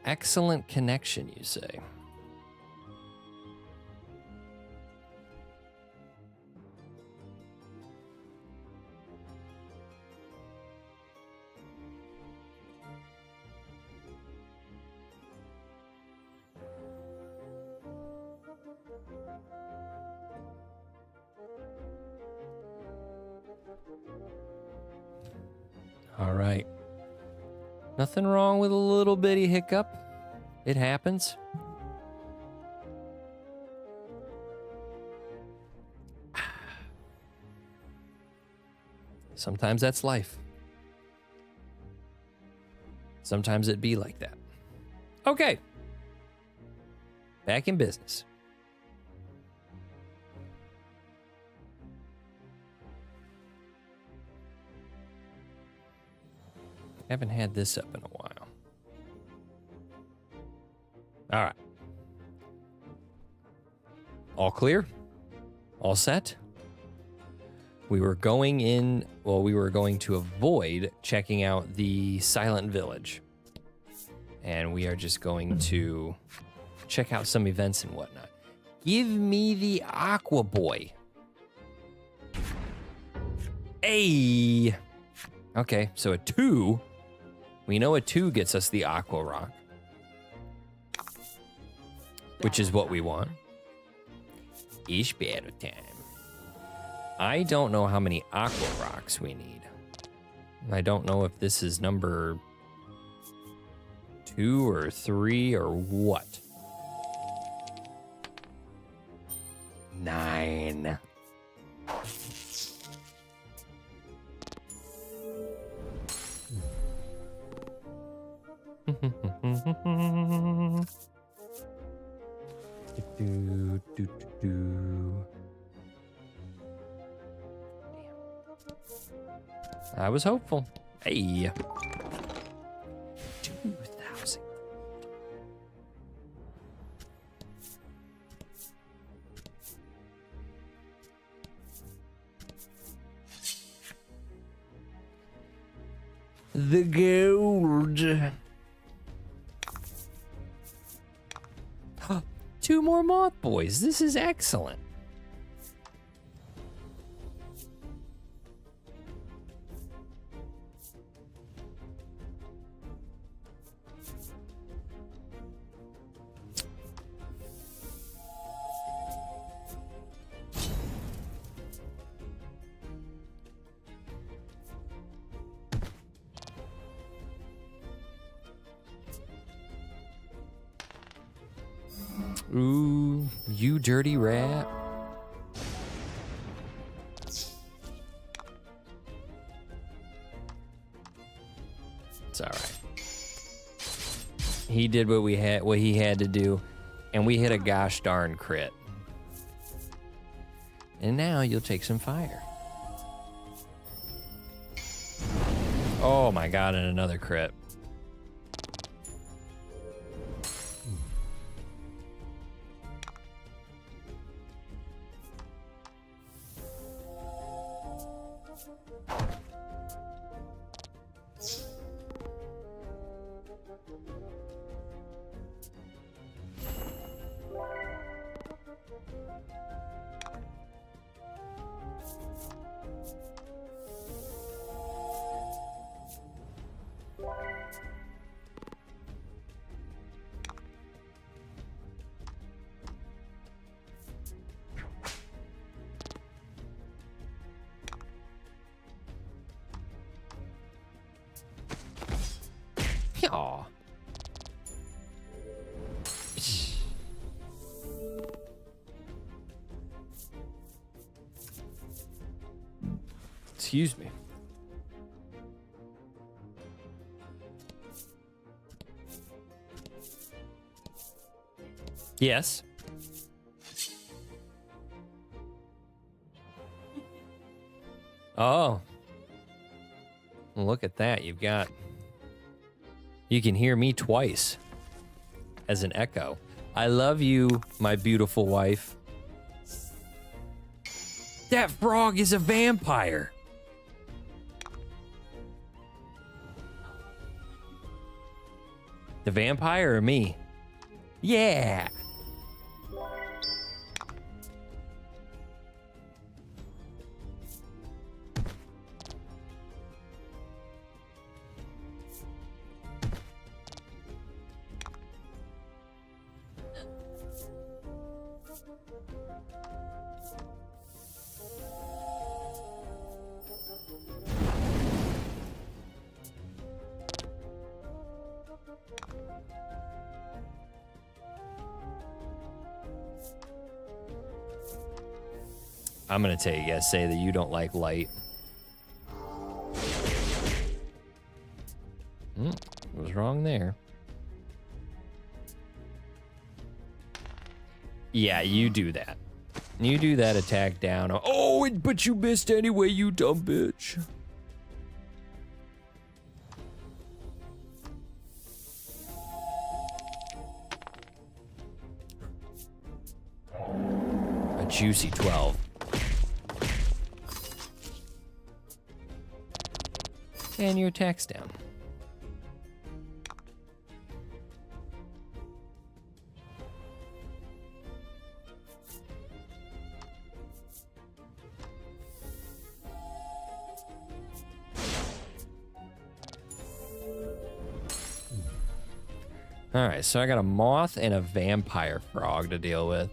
Excellent connection, you say? All right. Nothing wrong with a little bitty hiccup. It happens. Sometimes that's life. Sometimes it be like that. Okay. Back in business. Haven't had this up in a while. All right. All clear? All set? We were going to avoid checking out the Silent Village. And we are just going to check out some events and whatnot. Give me the Aqua Boy. Hey. Okay, so a 2. We know a 2 gets us the Aqua Rock, which is what we want. Ish battle time. I don't know how many Aqua Rocks we need. I don't know if this is number 2 or 3 or what. 9. I was hopeful. Hey. 2,000. The gold. 2 more moth boys. This is excellent. Ooh, you dirty rat. It's all right. He did what he had to do, and we hit a gosh darn crit. And now you'll take some fire. Oh my god, and another crit. Aw. Excuse me. Yes. Oh. Look at that. You can hear me twice as an echo. I love you, my beautiful wife. That frog is a vampire. The vampire or me? Yeah. I'm gonna take a guess, say that you don't like light. Was wrong there. Yeah, you do that. You do that attack down. Oh, but you missed anyway, you dumb bitch. A juicy 12. And your attack's down. All right, so I got a moth and a vampire frog to deal with.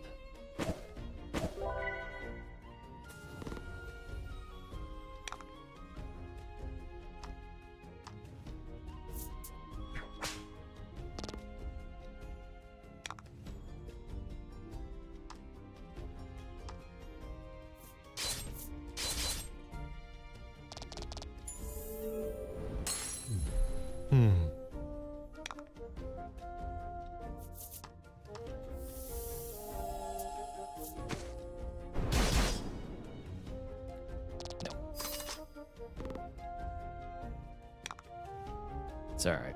It's all right.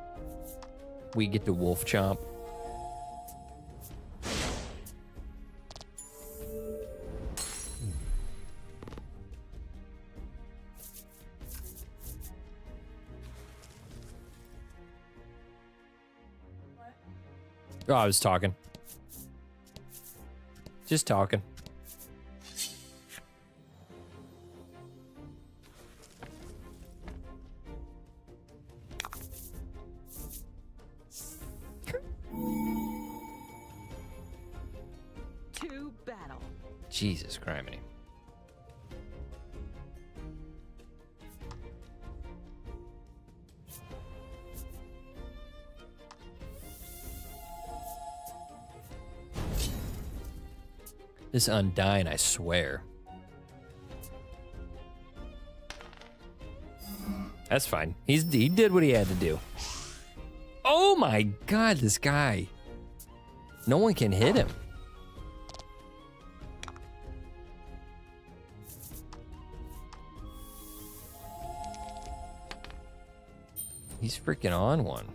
We get the wolf chomp. Oh, I was talking. Just talking. To battle. Jesus criminy. This Undyne, I swear. That's fine. He did what he had to do. Oh my god, this guy. No one can hit him. He's freaking on one.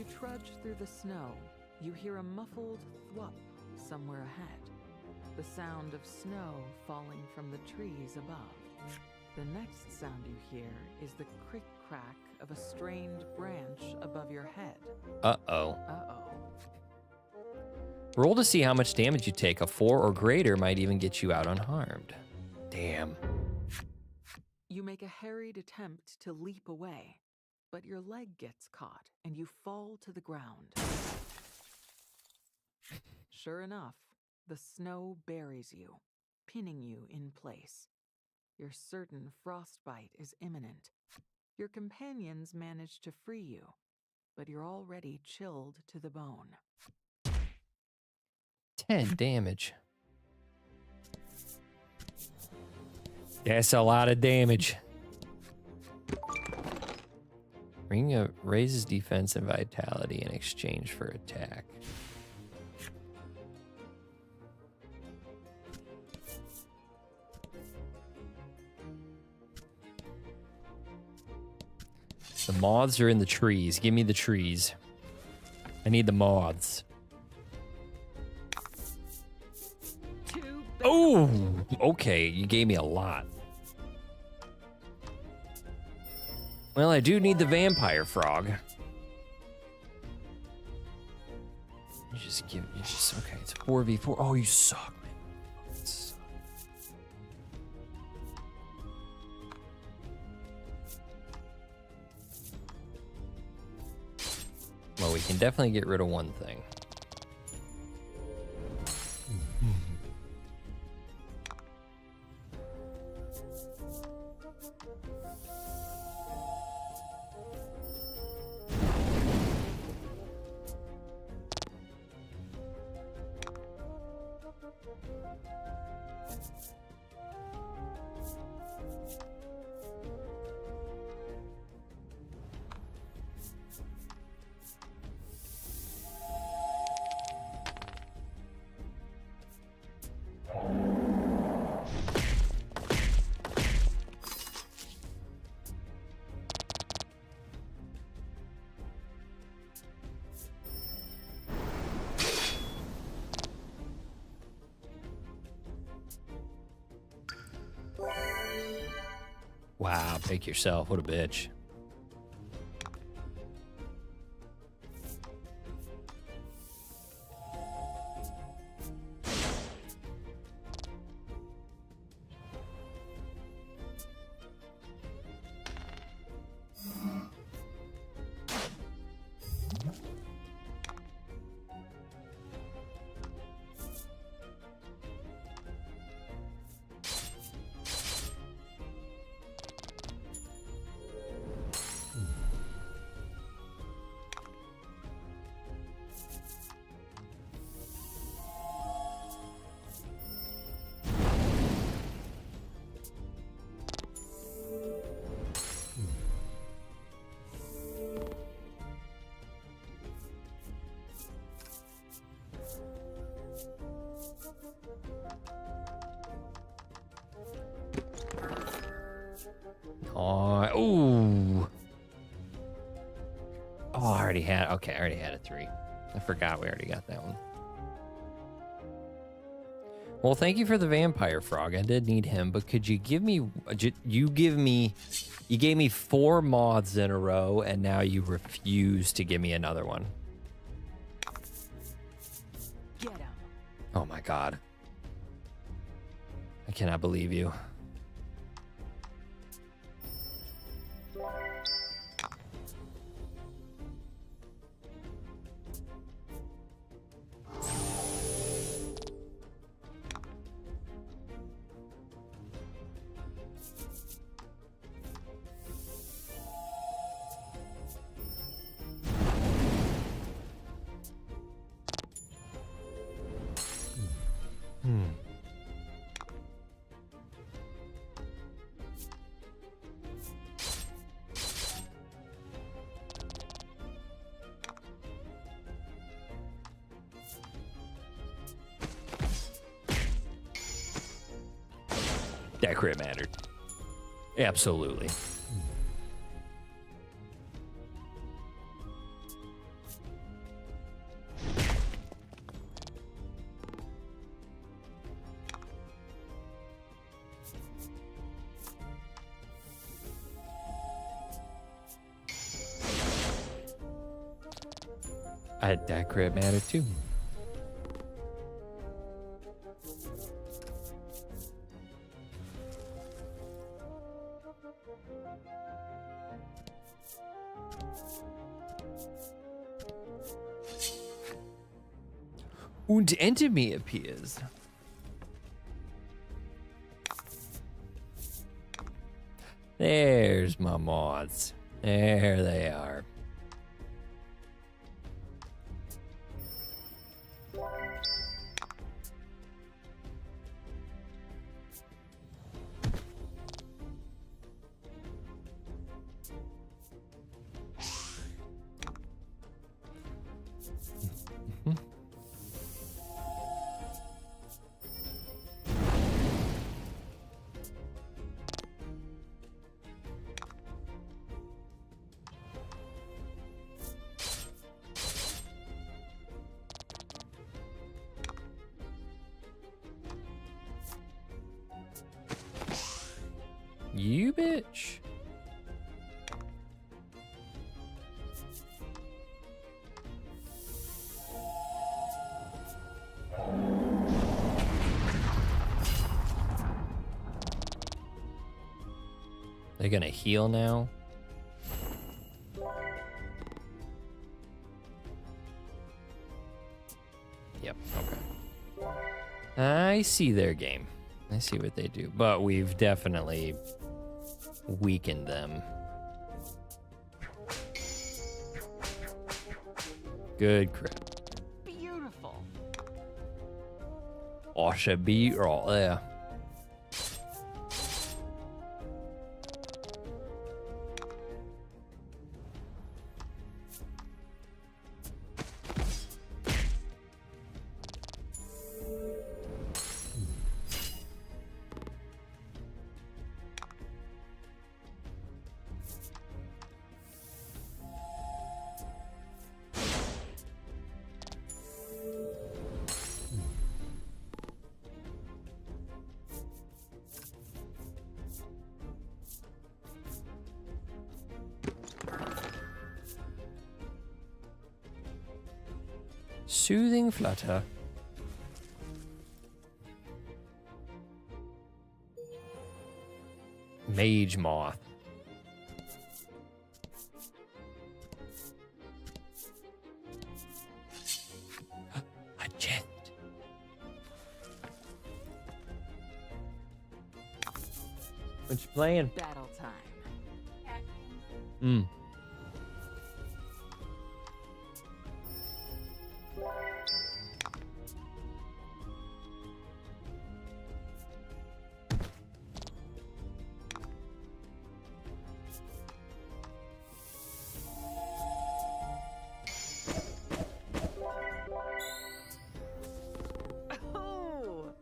you trudge through the snow, you hear a muffled thwup somewhere ahead. The sound of snow falling from the trees above. The next sound you hear is the crick-crack of a strained branch above your head. Uh-oh. Uh-oh. Roll to see how much damage you take. A 4 or greater might even get you out unharmed. Damn. You make a harried attempt to leap away, but your leg gets caught and you fall to the ground. Sure enough, the snow buries you, pinning you in place. You're certain frostbite is imminent. Your companions manage to free you, but you're already chilled to the bone. 10 damage. That's a lot of damage. Ring raises defense and vitality in exchange for attack. The moths are in the trees. Give me the trees. I need the moths. Oh, okay. You gave me a lot. Well, I do need the vampire frog. You just give me just okay. It's 4v4. Oh, you suck, man. You suck. Well, we can definitely get rid of one thing. Wow, pick yourself. What a bitch. Ooh. Oh, I already had, okay, I already had a 3. I forgot we already got that one. Well, thank you for the vampire frog. I did need him, but could you give me, you gave me 4 moths in a row, and now you refuse to give me another one. Get him. Oh my God. I cannot believe you. That crit mattered. Absolutely. That crit mattered too. Und enemy appears. There's my moths. There they are. You bitch. They're gonna heal now. Yep, okay. I see their game. I see what they do, but we've definitely weakened them. Good crit. Beautiful. Oh, should be right there. Soothing flutter. Mage moth. A jet. What you playing? Battle time. Mm. Oh!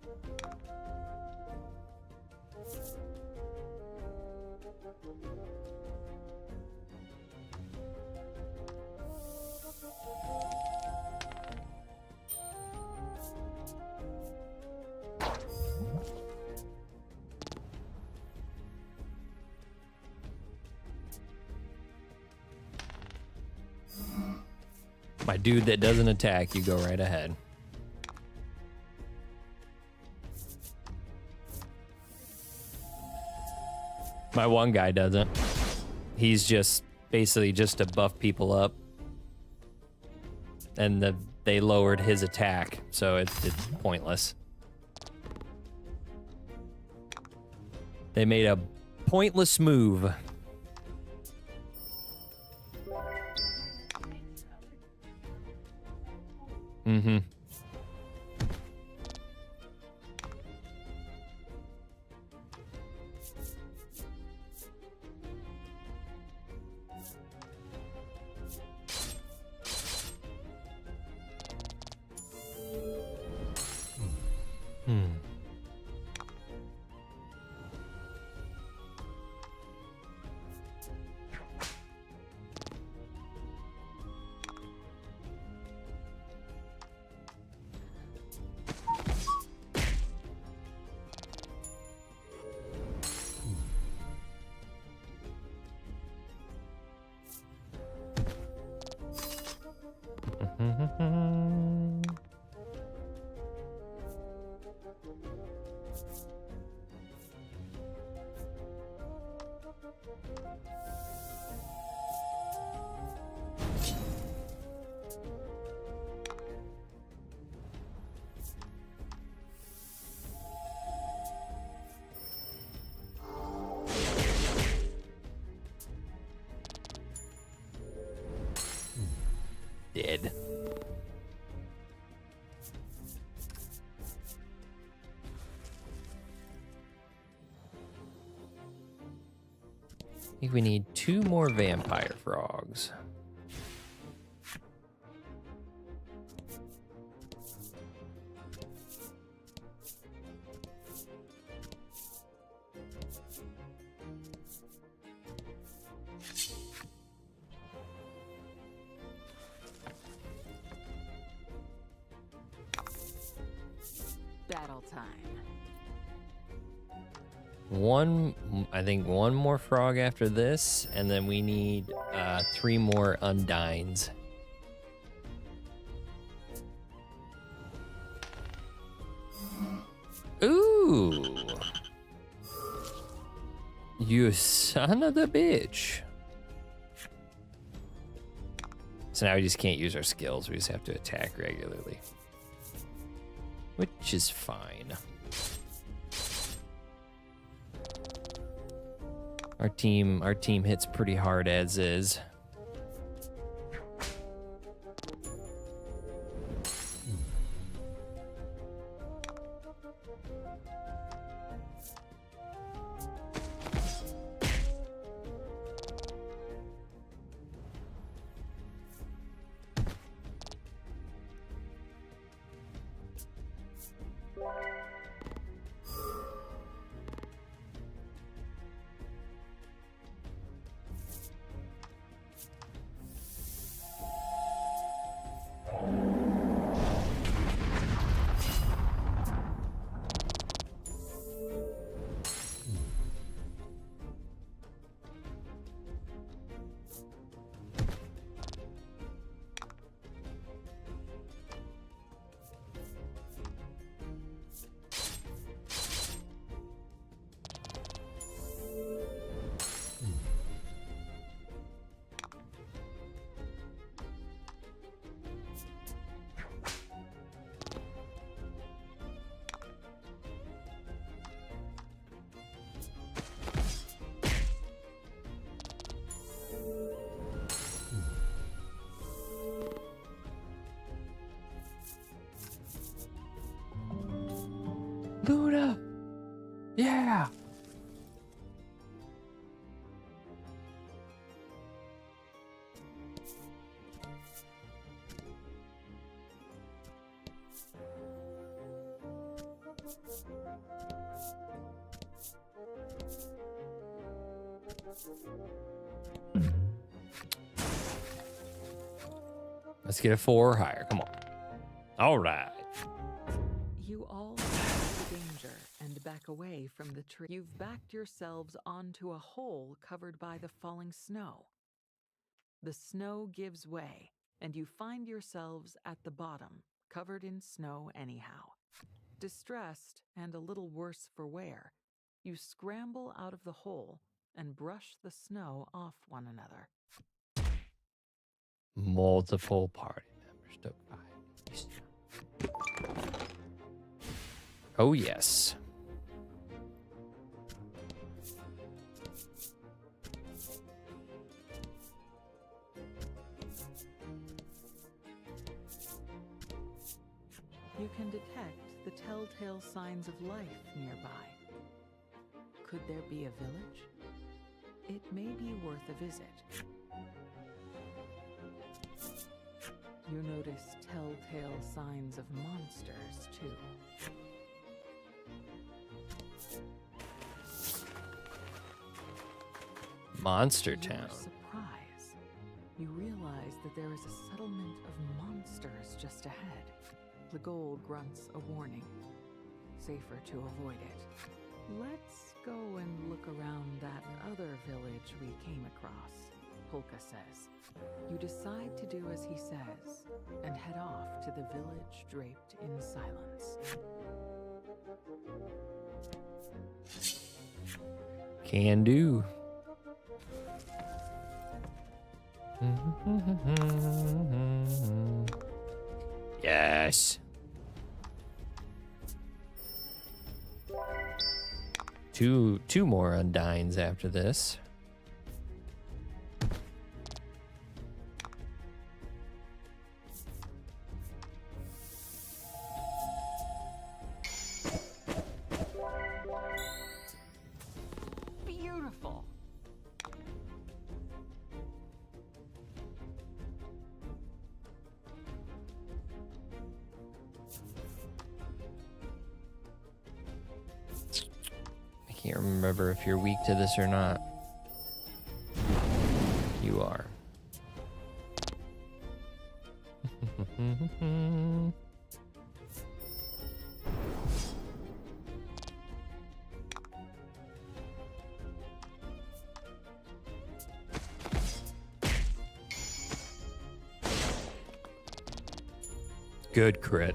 My dude that doesn't attack, you go right ahead. My one guy doesn't. He's just basically just to buff people up. And they lowered his attack, so it's pointless. They made a pointless move. Mm-hmm. Dead. I think we need 2 more vampire frogs. Battle time. I think one more frog after this, and then we need 3 more undines. Ooh. You son of the bitch. So now we just can't use our skills. We just have to attack regularly. Which is fine. Our team hits pretty hard as is. Luna! Yeah! Let's get a 4 or higher. Come on. All right. You all see the danger and back away from the tree. You've backed yourselves onto a hole covered by the falling snow. The snow gives way, and you find yourselves at the bottom, covered in snow anyhow. Distressed and a little worse for wear, you scramble out of the hole and brush the snow off one another. Multiple party members took 5. Oh, yes. You can detect the telltale signs of life nearby. Could there be a village? It may be worth a visit. You notice telltale signs of monsters, too. Monster To your Town. surprise, you realize that there is a settlement of monsters just ahead. The gold grunts a warning. Safer to avoid it. Let's go and look around that other village we came across, Polka says. You decide to do as he says and head off to the village draped in silence. Can do. Yes. Two more Undines after this. Beautiful. I can't remember if you're weak to this or not. You are. Good crit.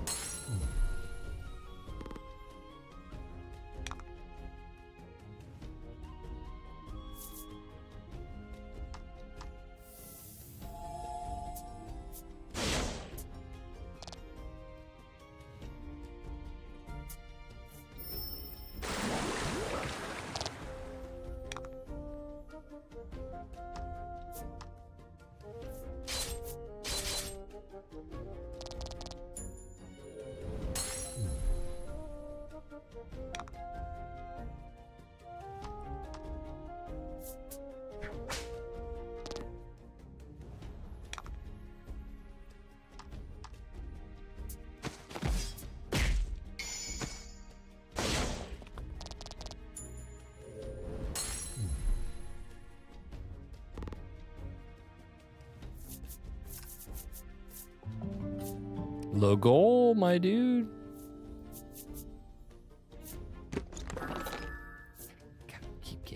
The goal, my dude.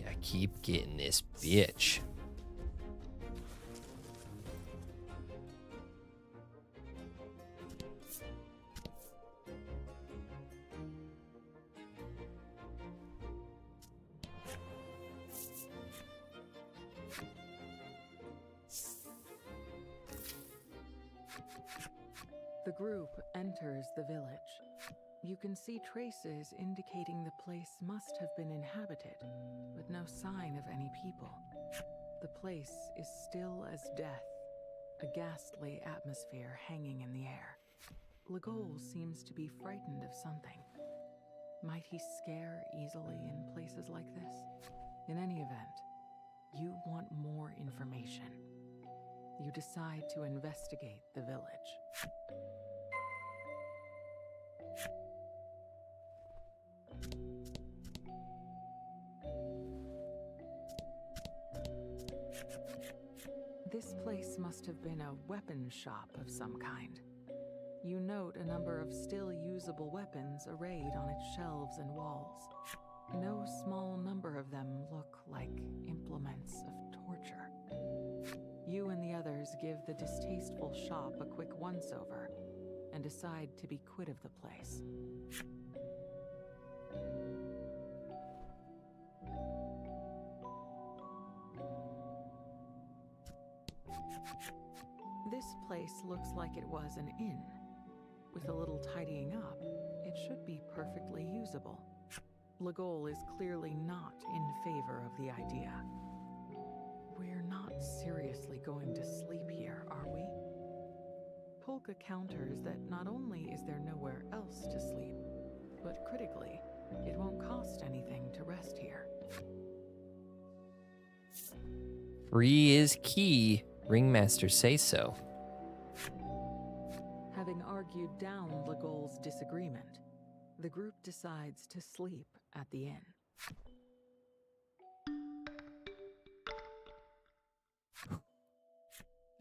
I keep getting this bitch. The group enters the village. You can see traces indicating the place must have been inhabited, but no sign of any people. The place is still as death, a ghastly atmosphere hanging in the air. Legol seems to be frightened of something. Might he scare easily in places like this? In any event, you want more information. You decide to investigate the village. This place must have been a weapon shop of some kind. You note a number of still usable weapons arrayed on its shelves and walls. No small number of them look like implements of torture. You and the others give the distasteful shop a quick once-over and decide to be quit of the place. This place looks like it was an inn. With a little tidying up, it should be perfectly usable. Legol is clearly not in favor of the idea. We're not seriously going to sleep here, are we? Polka counters that not only is there nowhere else to sleep, but critically, it won't cost anything to rest here. Free is key. Ringmaster say so. Having argued down Legol's disagreement, the group decides to sleep at the inn.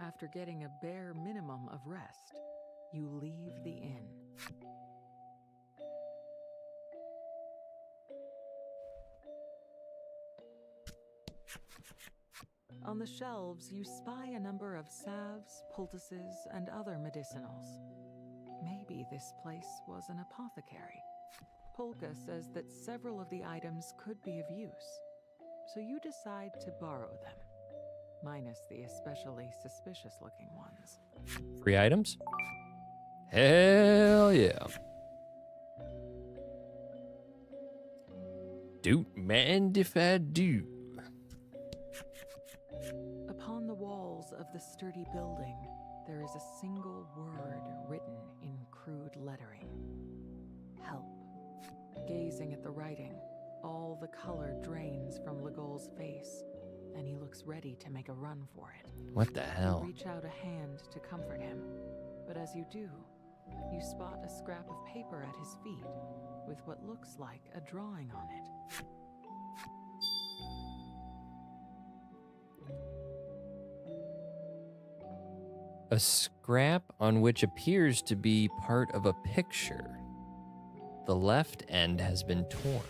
After getting a bare minimum of rest, you leave the inn. On the shelves, you spy a number of salves, poultices, and other medicinals. Maybe this place was an apothecary. Polka says that several of the items could be of use, so you decide to borrow them. minus the especially suspicious-looking ones. Free items? Hell yeah. Doot man if I do. Upon the walls of the sturdy building, there is a single word written in crude lettering. Help. Gazing at the writing, all the color drains from Legol's face, and he looks ready to make a run for it. What the You hell? reach out a hand to comfort him, but as you do, you spot a scrap of paper at his feet with what looks like a drawing on it. A scrap on which appears to be part of a picture. The left end has been torn.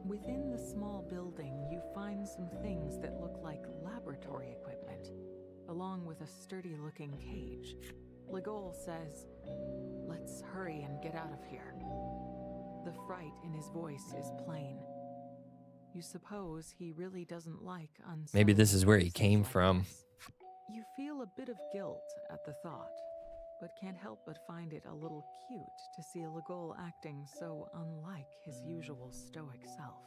Within the small building, you find some things that look like laboratory equipment, along with a sturdy-looking cage. Legol says, "Let's hurry and get out of here." The fright in his voice is plain. You suppose he really doesn't like unsettled Maybe this is where he places came like from. this. You feel a bit of guilt at the thought, but can't help but find it a little cute to see Legol acting so unlike his usual stoic self.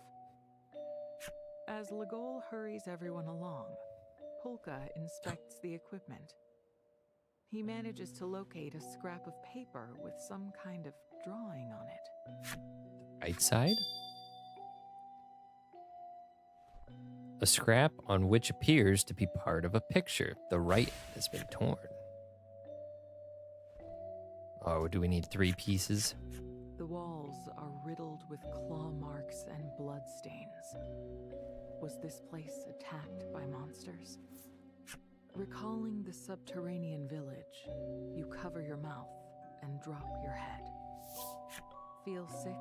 As Legol hurries everyone along, Polka inspects the equipment. He manages to locate a scrap of paper with some kind of drawing on it. Right side? A scrap on which appears to be part of a picture. The right has been torn. Oh, do we need 3 pieces? The walls are riddled with claw marks and bloodstains. Was this place attacked by monsters? Recalling the subterranean village, you cover your mouth and drop your head. Feel sick?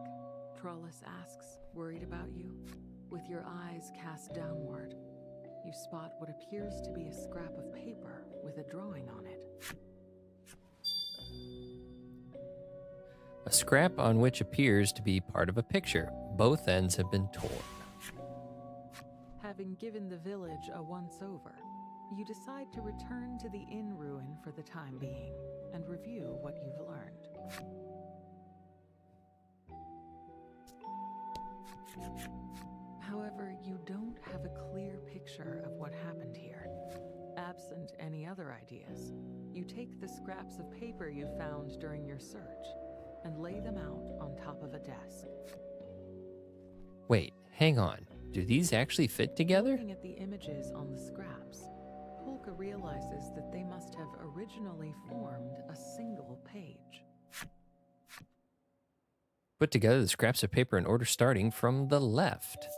Trollus asks, worried about you. With your eyes cast downward, you spot what appears to be a scrap of paper with a drawing on it. A scrap on which appears to be part of a picture. Both ends have been torn. Having given the village a once-over, you decide to return to the inn ruin for the time being and review what you've learned. However, you don't have a clear picture of what happened here. Absent any other ideas, you take the scraps of paper you found during your search and lay them out on top of a desk. Wait, hang on. Do these actually fit together? Looking at the images on the scraps, Polka realizes that they must have originally formed a single page. Put together the scraps of paper in order starting from the left.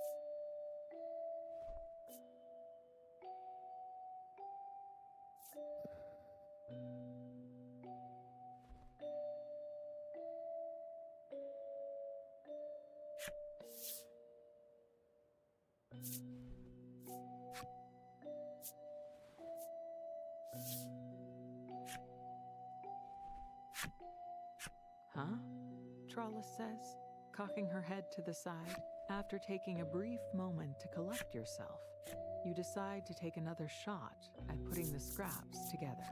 Huh? Trollus says, cocking her head to the side. After taking a brief moment to collect yourself, you decide to take another shot at putting the scraps together.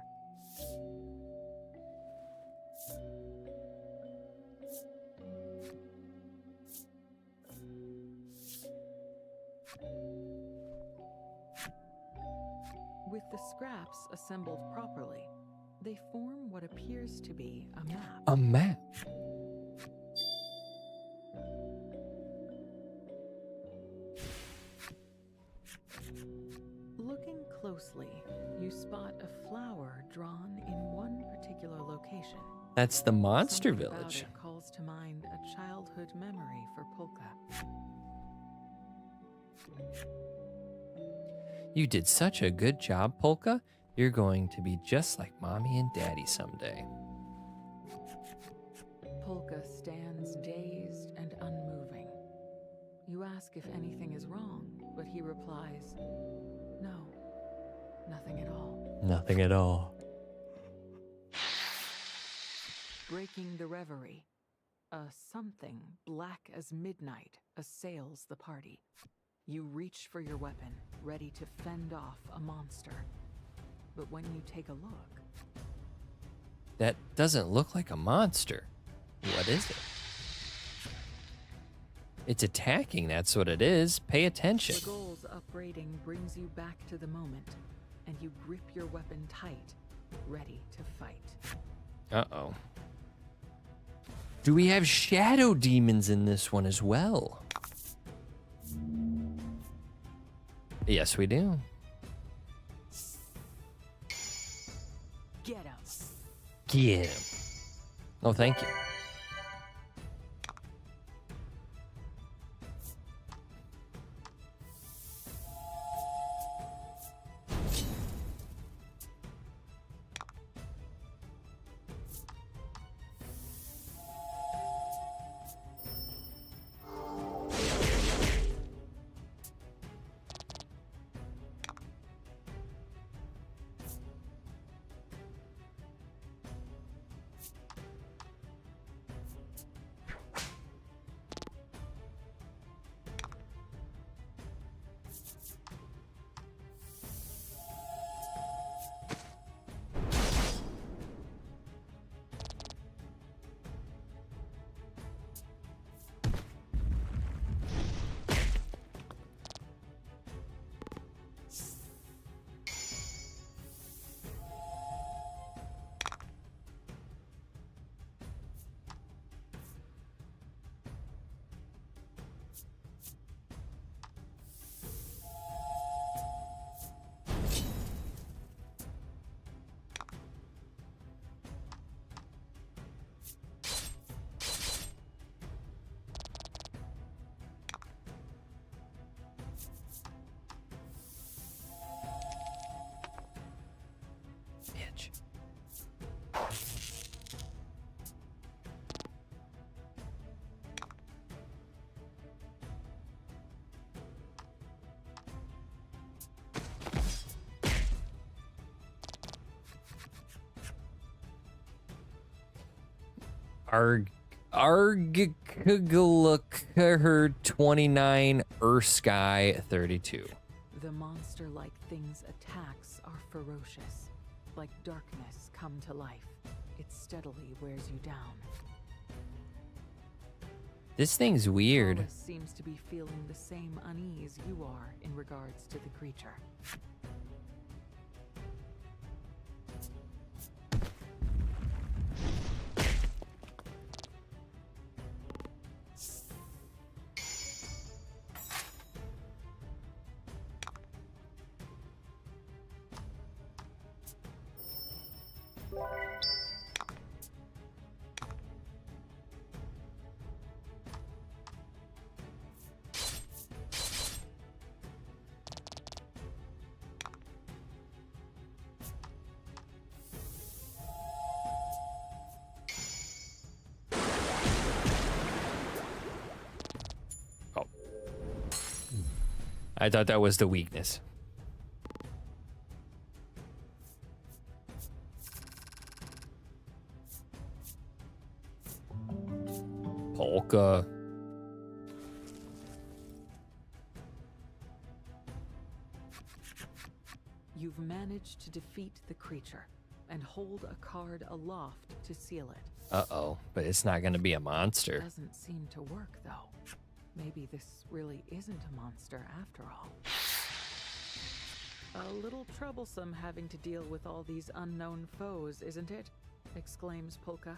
With the scraps assembled properly, they form what appears to be a map. A map. Looking closely, you spot a flower drawn in one particular location. That's the monster Something about village. it calls to mind a childhood memory for Polka. You did such a good job, Polka. You're going to be just like Mommy and Daddy someday. Polka stands dazed and unmoving. You ask if anything is wrong, but he replies, "No, nothing at all." Nothing at all. Breaking the reverie, A something black as midnight assails the party. You reach for your weapon, ready to fend off a monster. But when you take a look, That doesn't look like a monster. What is it? It's attacking, that's what it is. Pay attention. the goal's upbraiding brings you back to the moment, and you grip your weapon tight, ready to fight. Uh-oh. Do we have shadow demons in this one as well? Yes, we do. Get him. Get him. Oh, thank you. Bitch. Argkugluker 29 Ursky 32. The monster-like thing's attacks are ferocious. Like darkness come to life, it steadily wears you down. This thing's weird. Wallace seems to be feeling the same unease you are in regards to the creature. Oh. I thought that was the weakness. Polka. You've managed to defeat the creature and hold a card aloft to seal it. Uh-oh, but it's not going to be a monster. Doesn't seem to work, though. Maybe this really isn't a monster after all. A little troublesome having to deal with all these unknown foes, isn't it? Exclaims Polka.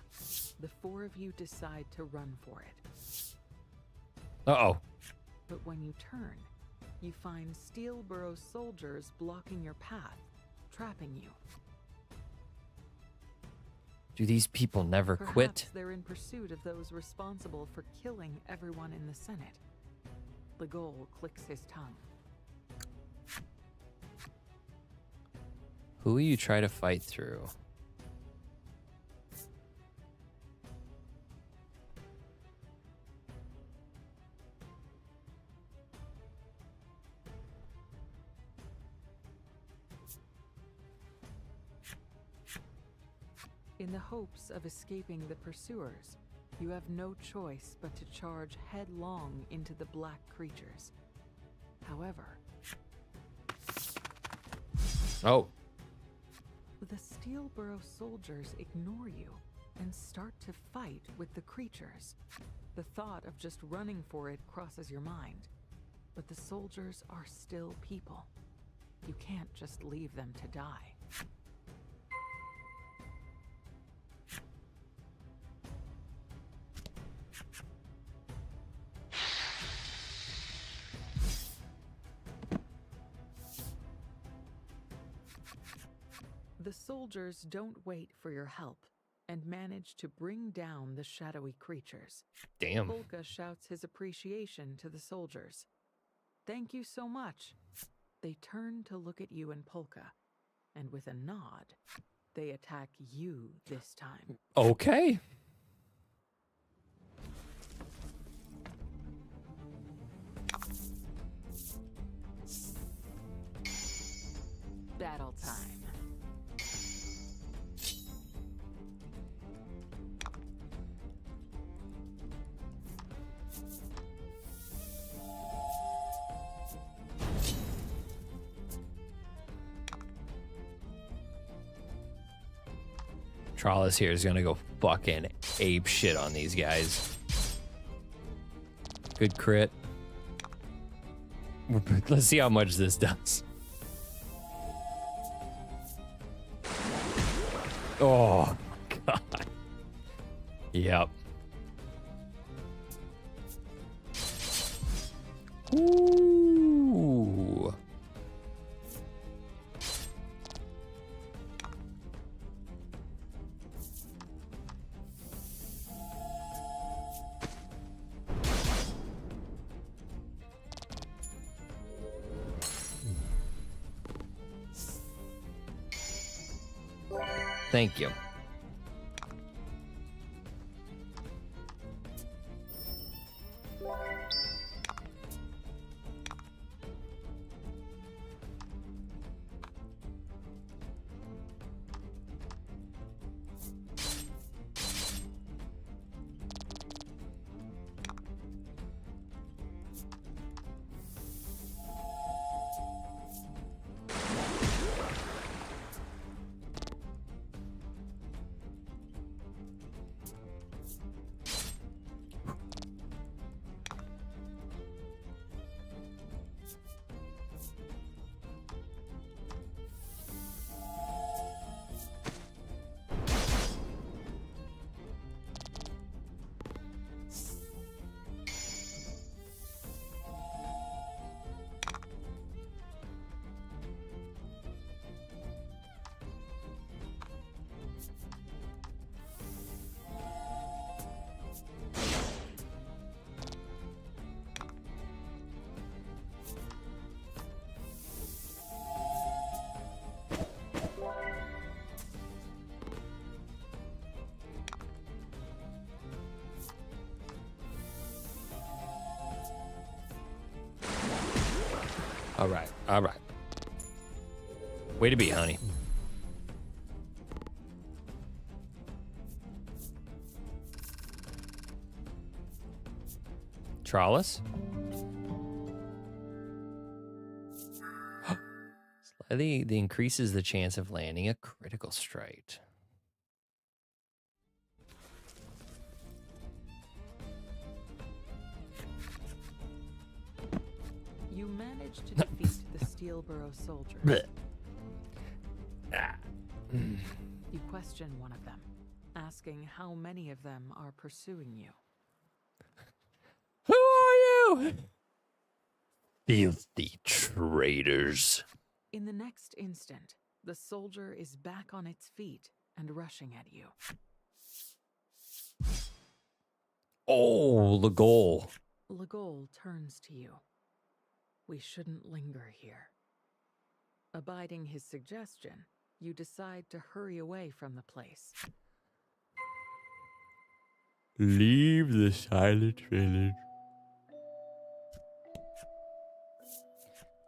The four of you decide to run for it. Uh-oh. But when you turn, you find Steelborough soldiers blocking your path, trapping you. Do these people never Perhaps quit? they're in pursuit of those responsible for killing everyone in the Senate. The goal clicks his tongue. Who will you try to fight through? In the hopes of escaping the pursuers, You have no choice but to charge headlong into the black creatures. However, the Steelborough soldiers ignore you and start to fight with the creatures. The thought of just running for it crosses your mind, but the soldiers are still people. You can't just leave them to die. The soldiers don't wait for your help and manage to bring down the shadowy creatures. Damn. Polka shouts his appreciation to the soldiers. Thank you so much. They turn to look at you and Polka, and with a nod, they attack you this time. Okay. Battle time. Trollis here is gonna go fucking ape shit on these guys. Good crit. Let's see how much this does. Oh, God. Yep. Ooh. Thank you. All right, all right. Way to be, honey. Trollis. Slightly increases the chance of landing a critical strike. You manage to defeat the Steelborough soldiers. You question one of them, asking how many of them are pursuing you. Who are you? Filthy traitors. In the next instant, the soldier is back on its feet and rushing at you. Oh, the goal. Legol turns to you. We shouldn't linger here. Abiding his suggestion, you decide to hurry away from the place. Leave the silent village.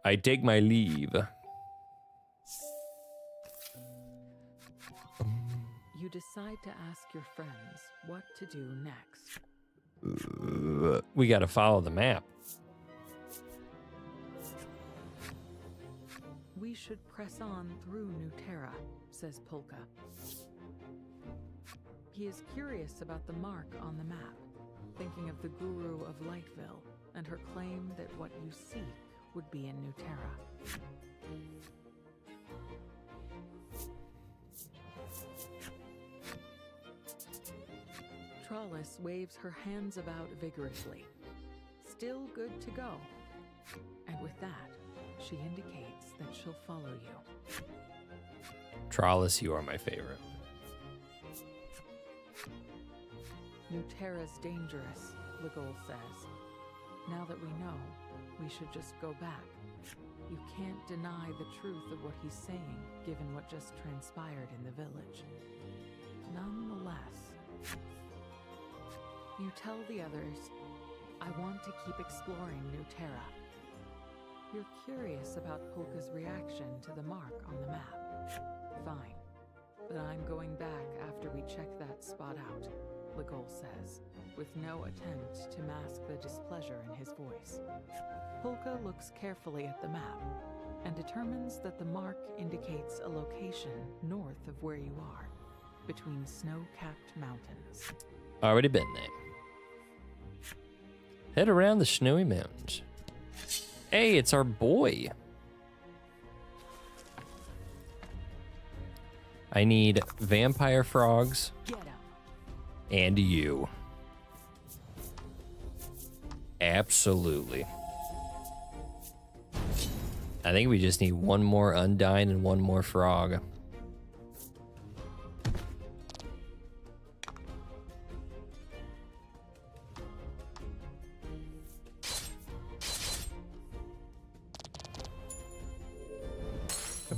I take my leave. You decide to ask your friends what to do next. We gotta follow the map. We should press on through New Terra, says Polka. He is curious about the mark on the map, thinking of the guru of Lightville and her claim that what you seek would be in New Terra. Trollis waves her hands about vigorously. Still good to go. And with that, she indicates that she'll follow you. Trollis, you are my favorite. New Terra's dangerous, Legol says. Now that we know, we should just go back. You can't deny the truth of what he's saying, given what just transpired in the village. Nonetheless, you tell the others, I want to keep exploring New Terra. You're curious about Polka's reaction to the mark on the map. Fine, but I'm going back after we check that spot out, Legol says, with no attempt to mask the displeasure in his voice. Polka looks carefully at the map and determines that the mark indicates a location north of where you are, between snow-capped mountains. Already been there. Head around the snowy mountains. Hey, it's our boy. I need vampire frogs. Get 'em. And you. Absolutely. I think we just need one more Undyne and one more frog.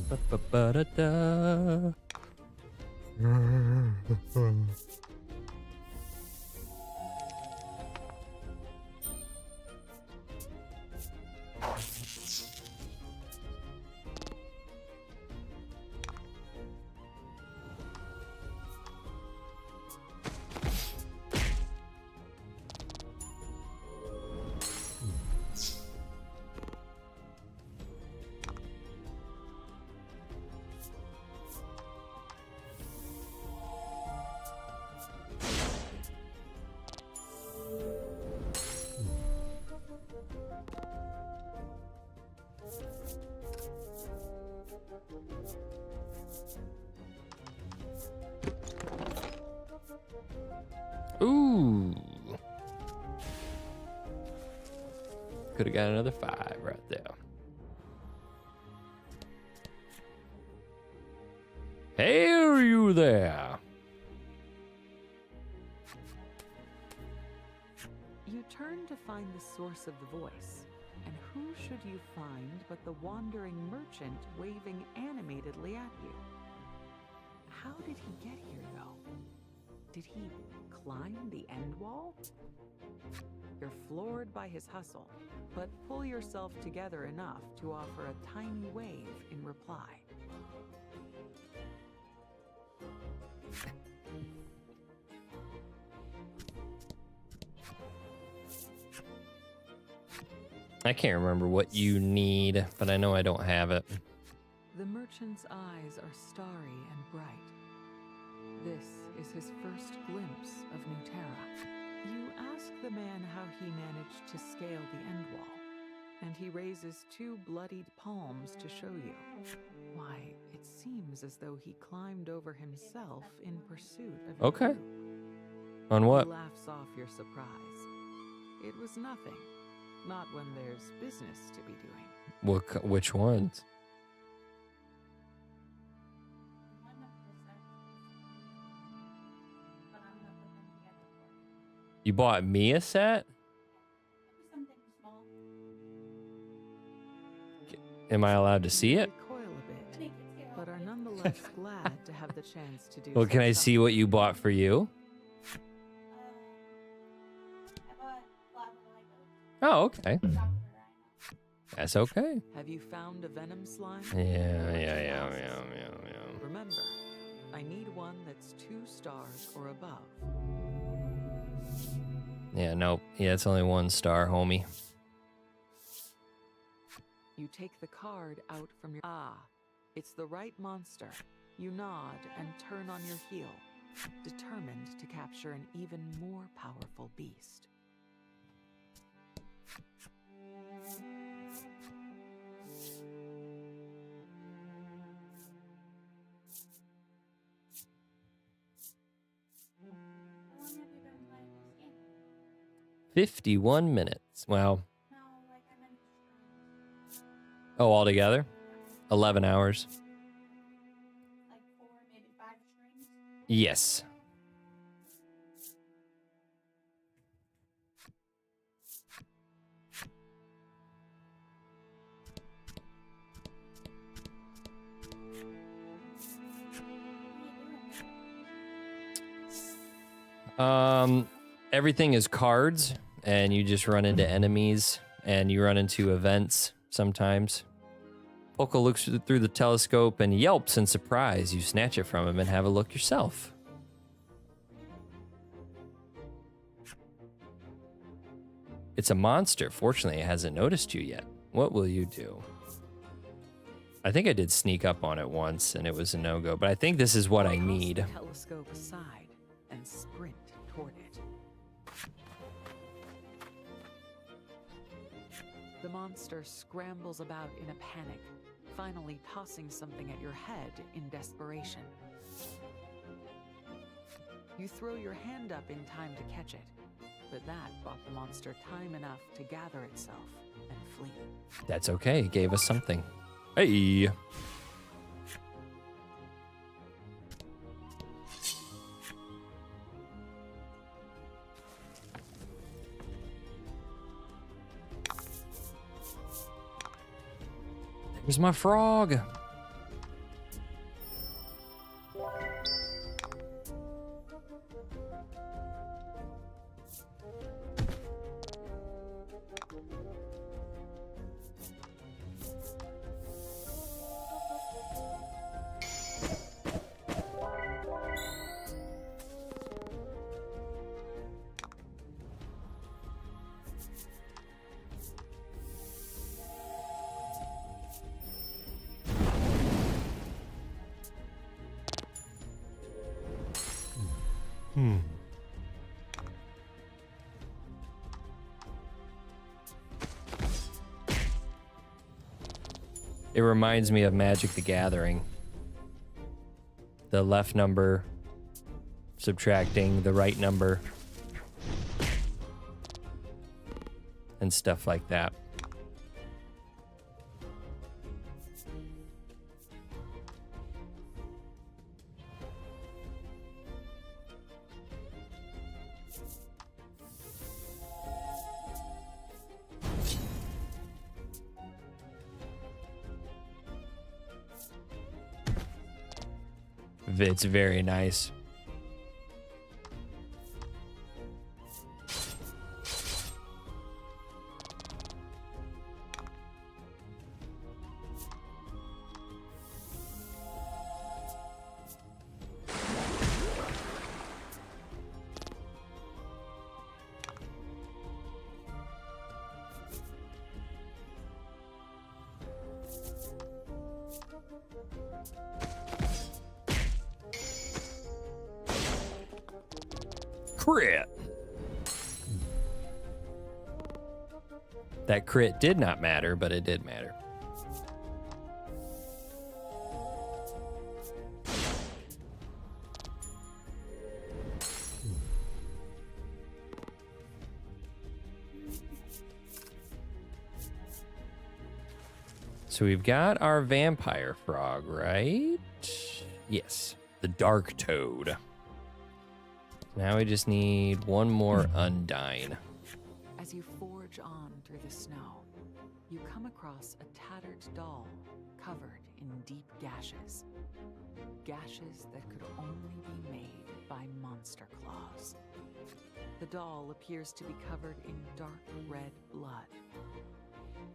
Ba-ba-ba-da-da. Ooh. Could have got another 5 right there. Hey, are you there? You turn to find the source of the voice, and who should you find but the wandering merchant waving animatedly at you? How did he get here, though? Did he climb the end wall? You're floored by his hustle, but pull yourself together enough to offer a tiny wave in reply. I can't remember what you need, but I know I don't have it. The merchant's eyes are starry and bright. This is his first glimpse of New Terra. You ask the man how he managed to scale the end wall, and he raises 2 bloodied palms to show you. Why, it seems as though he climbed over himself in pursuit of you. Okay. On what? He laughs off your surprise. It was nothing. Not when there's business to be doing. Which ones? You bought me a set? Am I allowed to see it? Recoil a bit, but are nonetheless glad to have the chance to do Well, can I so. see what you bought for you? Oh, okay. That's okay. Have you found a venom slime? Yeah. Remember, I need one that's 2 stars or above. Yeah, nope. Yeah, it's only 1 star, homie. You take the card out from your... Ah, it's the right monster. You nod and turn on your heel, determined to capture an even more powerful beast. How long have you been playing this game? 51 minutes. Wow. No, like I meant streams. Oh, altogether? 11 hours. Like 4, maybe 5 streams? Yes. What are you doing? Everything is cards, and you just run into enemies, and you run into events sometimes. Polka looks through the telescope and yelps in surprise. You snatch it from him and have a look yourself. It's a monster. Fortunately, it hasn't noticed you yet. What will you do? I think I did sneak up on it once, and it was a no-go, but I think this is what I Toss need. the telescope aside and sprint toward it. The monster scrambles about in a panic, finally tossing something at your head in desperation. You throw your hand up in time to catch it, but that bought the monster time enough to gather itself and flee. That's okay. It gave us something. Hey. There's my frog. It reminds me of Magic the Gathering. The left number subtracting the right number and stuff like that. It's very nice. Crit. That crit did not matter, but it did matter. So we've got our vampire frog, right? Yes, the dark toad. Now we just need one more Undyne. As you forge on through the snow, you come across a tattered doll covered in deep gashes. Gashes that could only be made by monster claws. The doll appears to be covered in dark red blood.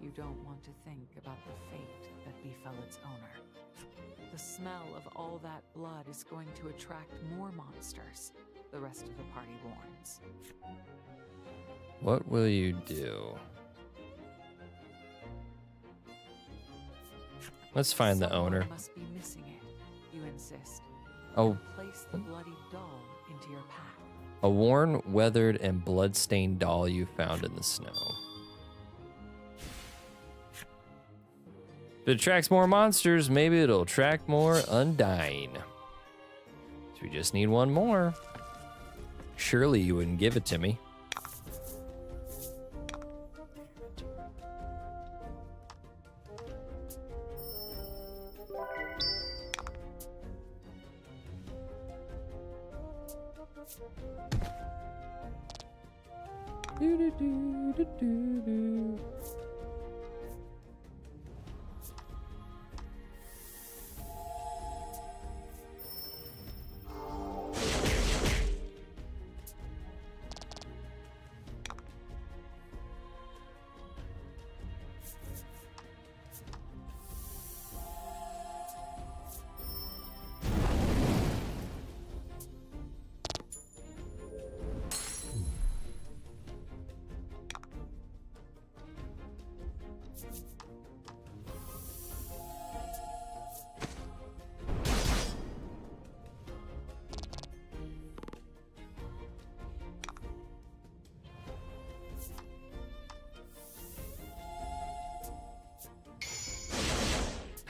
You You don't want to think about the fate that befell its owner. The smell of all that blood is going to attract more monsters, the rest of the party warns. What will you do? Let's find the Someone owner. must be missing it, you insist. Oh, Place the bloody doll into your pack. a worn, weathered, and blood-stained doll you found in the snow. If it attracts more monsters, maybe it'll attract more undying. So we just need one more. Surely you wouldn't give it to me.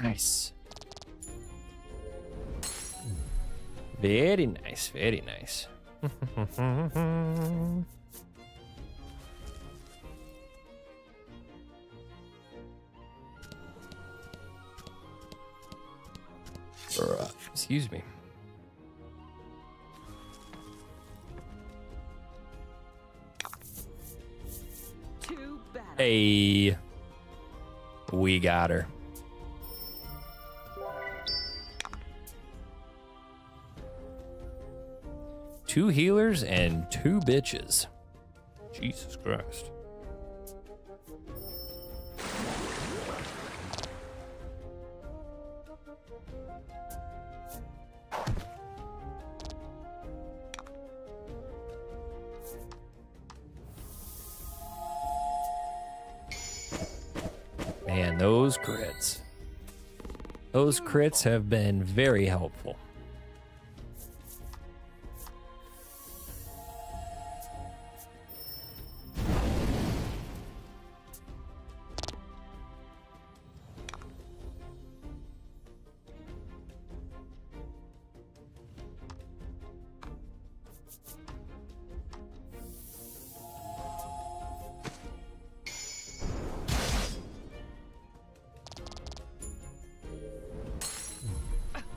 Nice. Very nice, very nice. Excuse me. Too bad. Hey, we got her. Two healers and two bitches. Jesus Christ. Man, those crits. Those crits have been very helpful.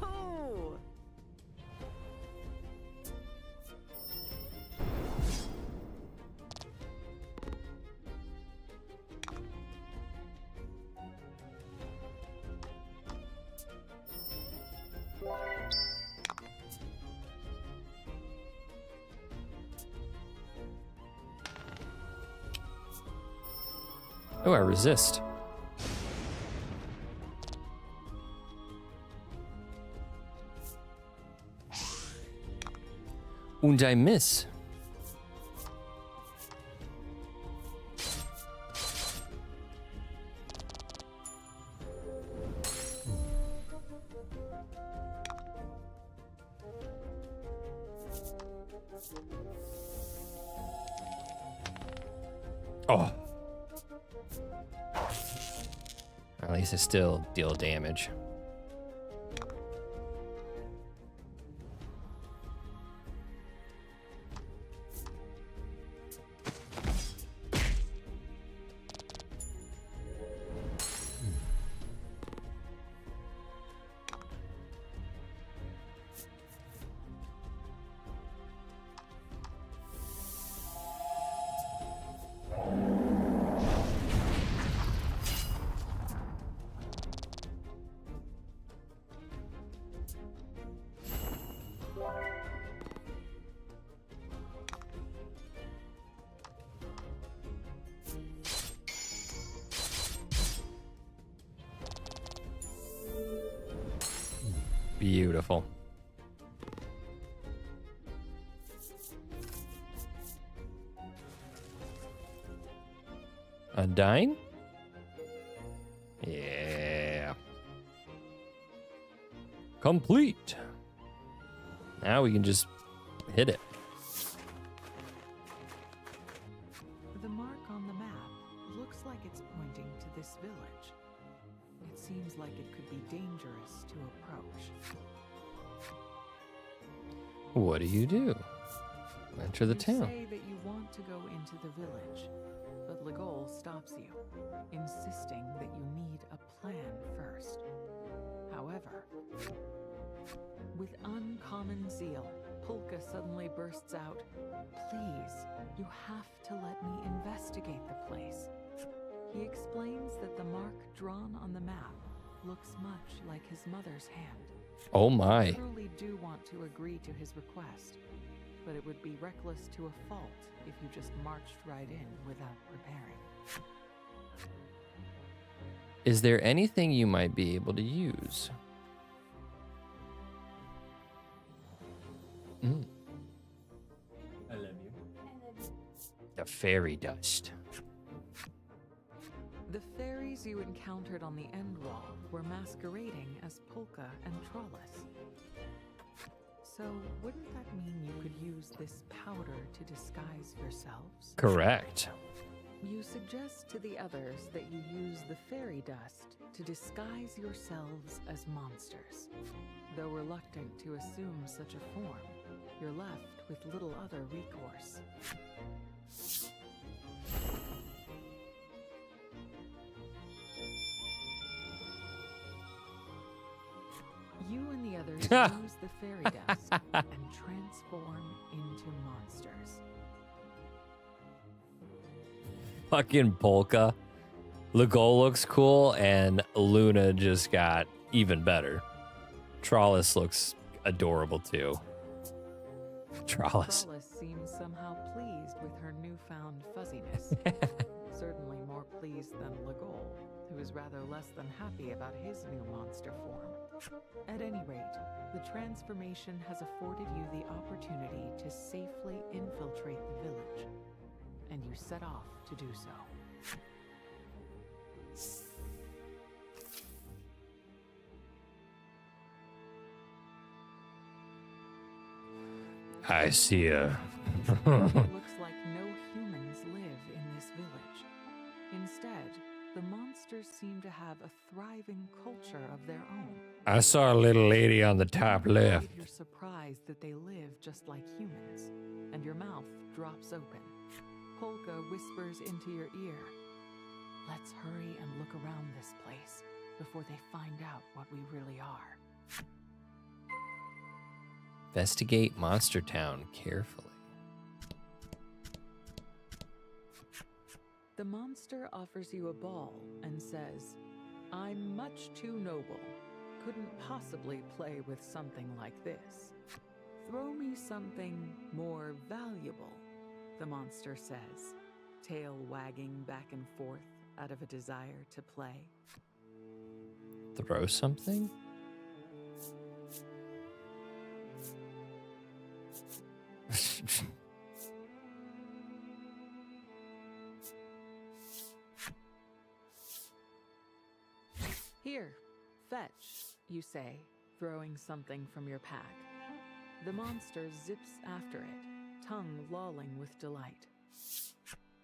Oh! Oh, I resist. Und I miss. Oh. At least I still deal damage. Beautiful. Undying? Yeah. Complete. Now we can just hit it. The mark on the map looks like it's pointing to this village. It seems like it could be dangerous to approach. What do you do? Enter the You town. say that you want to go into the village, but Legol stops you, insisting that you need a plan first. However, with uncommon zeal, Polka suddenly bursts out, "Please, you have to let me investigate the place." He explains that the mark drawn on the map looks much like his mother's hand. Oh my. I truly do want to agree to his request, but it would be reckless to a fault if you just marched right in without preparing. Is there anything you might be able to use? I love you. The fairy dust. The fairies you encountered on the end wall were masquerading as Polka and Trollis. So wouldn't that mean you could use this powder to disguise yourselves? Correct. You suggest to the others that you use the fairy dust to disguise yourselves as monsters. Though reluctant to assume such a form, you're left with little other recourse. You and the others use the fairy dust and transform into monsters. Fucking Polka. Legol looks cool, and Luna just got even better. Trollis looks adorable too. Trollis. Trollis seems somehow pleased with her newfound fuzziness. Certainly more pleased than Legol, who is rather less than happy about his new monster form. At any rate, the transformation has afforded you the opportunity to safely infiltrate the village, and you set off to do so. I see a. It looks like no humans live in this village. Instead, the monsters seem to have a thriving culture of their own. I saw a little lady on the top left. You're surprised that they live just like humans, and your mouth drops open. Polka whispers into your ear, "Let's hurry and look around this place before they find out what we really are." Investigate Monster Town carefully. The monster offers you a ball and says, "I'm much too noble. Couldn't possibly play with something like this. Throw me something more valuable," the monster says, tail wagging back and forth out of a desire to play. Throw something? "Here, fetch," you say, throwing something from your pack. The monster zips after it, tongue lolling with delight.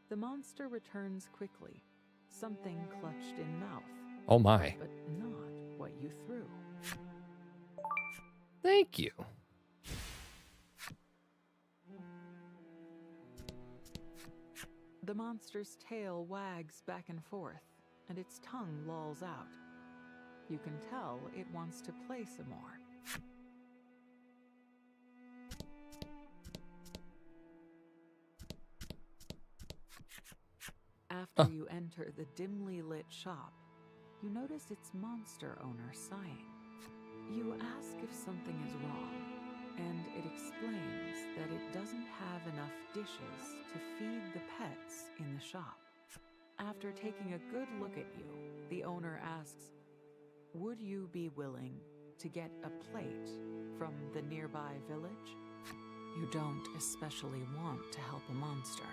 The monster returns quickly, something clutched in mouth, Oh my. but not what you threw. Thank you. The monster's tail wags back and forth, and its tongue lolls out. You can tell it wants to play some more. After you enter the dimly lit shop, you notice its monster owner sighing. You ask if something is wrong, and it explains that it doesn't have enough dishes to feed the pets in the shop. After taking a good look at you, the owner asks, "Would you be willing to get a plate from the nearby village. You don't especially want to help a monster.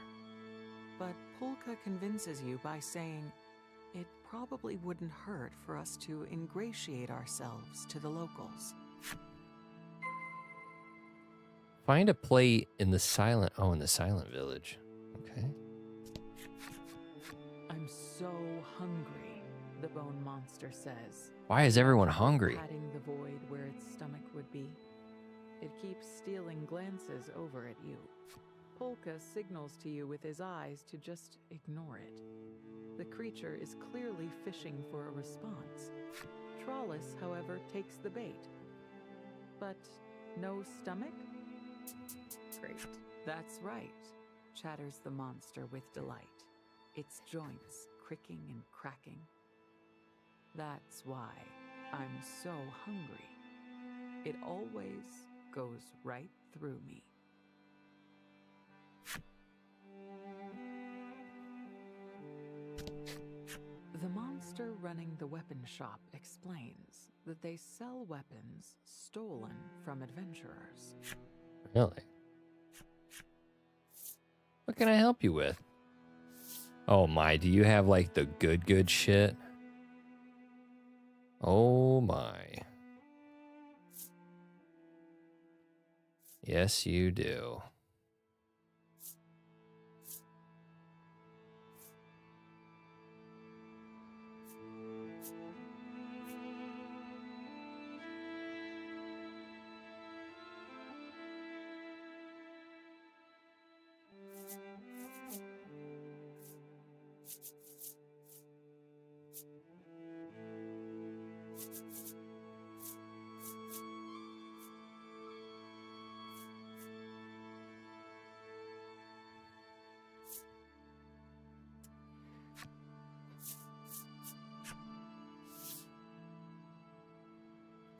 But Polka convinces you by saying it probably wouldn't hurt for us to ingratiate ourselves to the locals. Find a plate in the silent... Oh, in the silent village. Okay. I'm so hungry, the bone monster says. Why is everyone hungry? Patting the void where its stomach would be. It keeps stealing glances over at you. Polka signals to you with his eyes to just ignore it. The creature is clearly fishing for a response. Trollis, however, takes the bait. But no stomach? Great. That's right, chatters the monster with delight, its joints cricking and cracking. That's why I'm so hungry. It always goes right through me. The monster running the weapon shop explains that they sell weapons stolen from adventurers. Really? What can I help you with? Oh my, do you have like the good shit? Oh my. Yes, you do.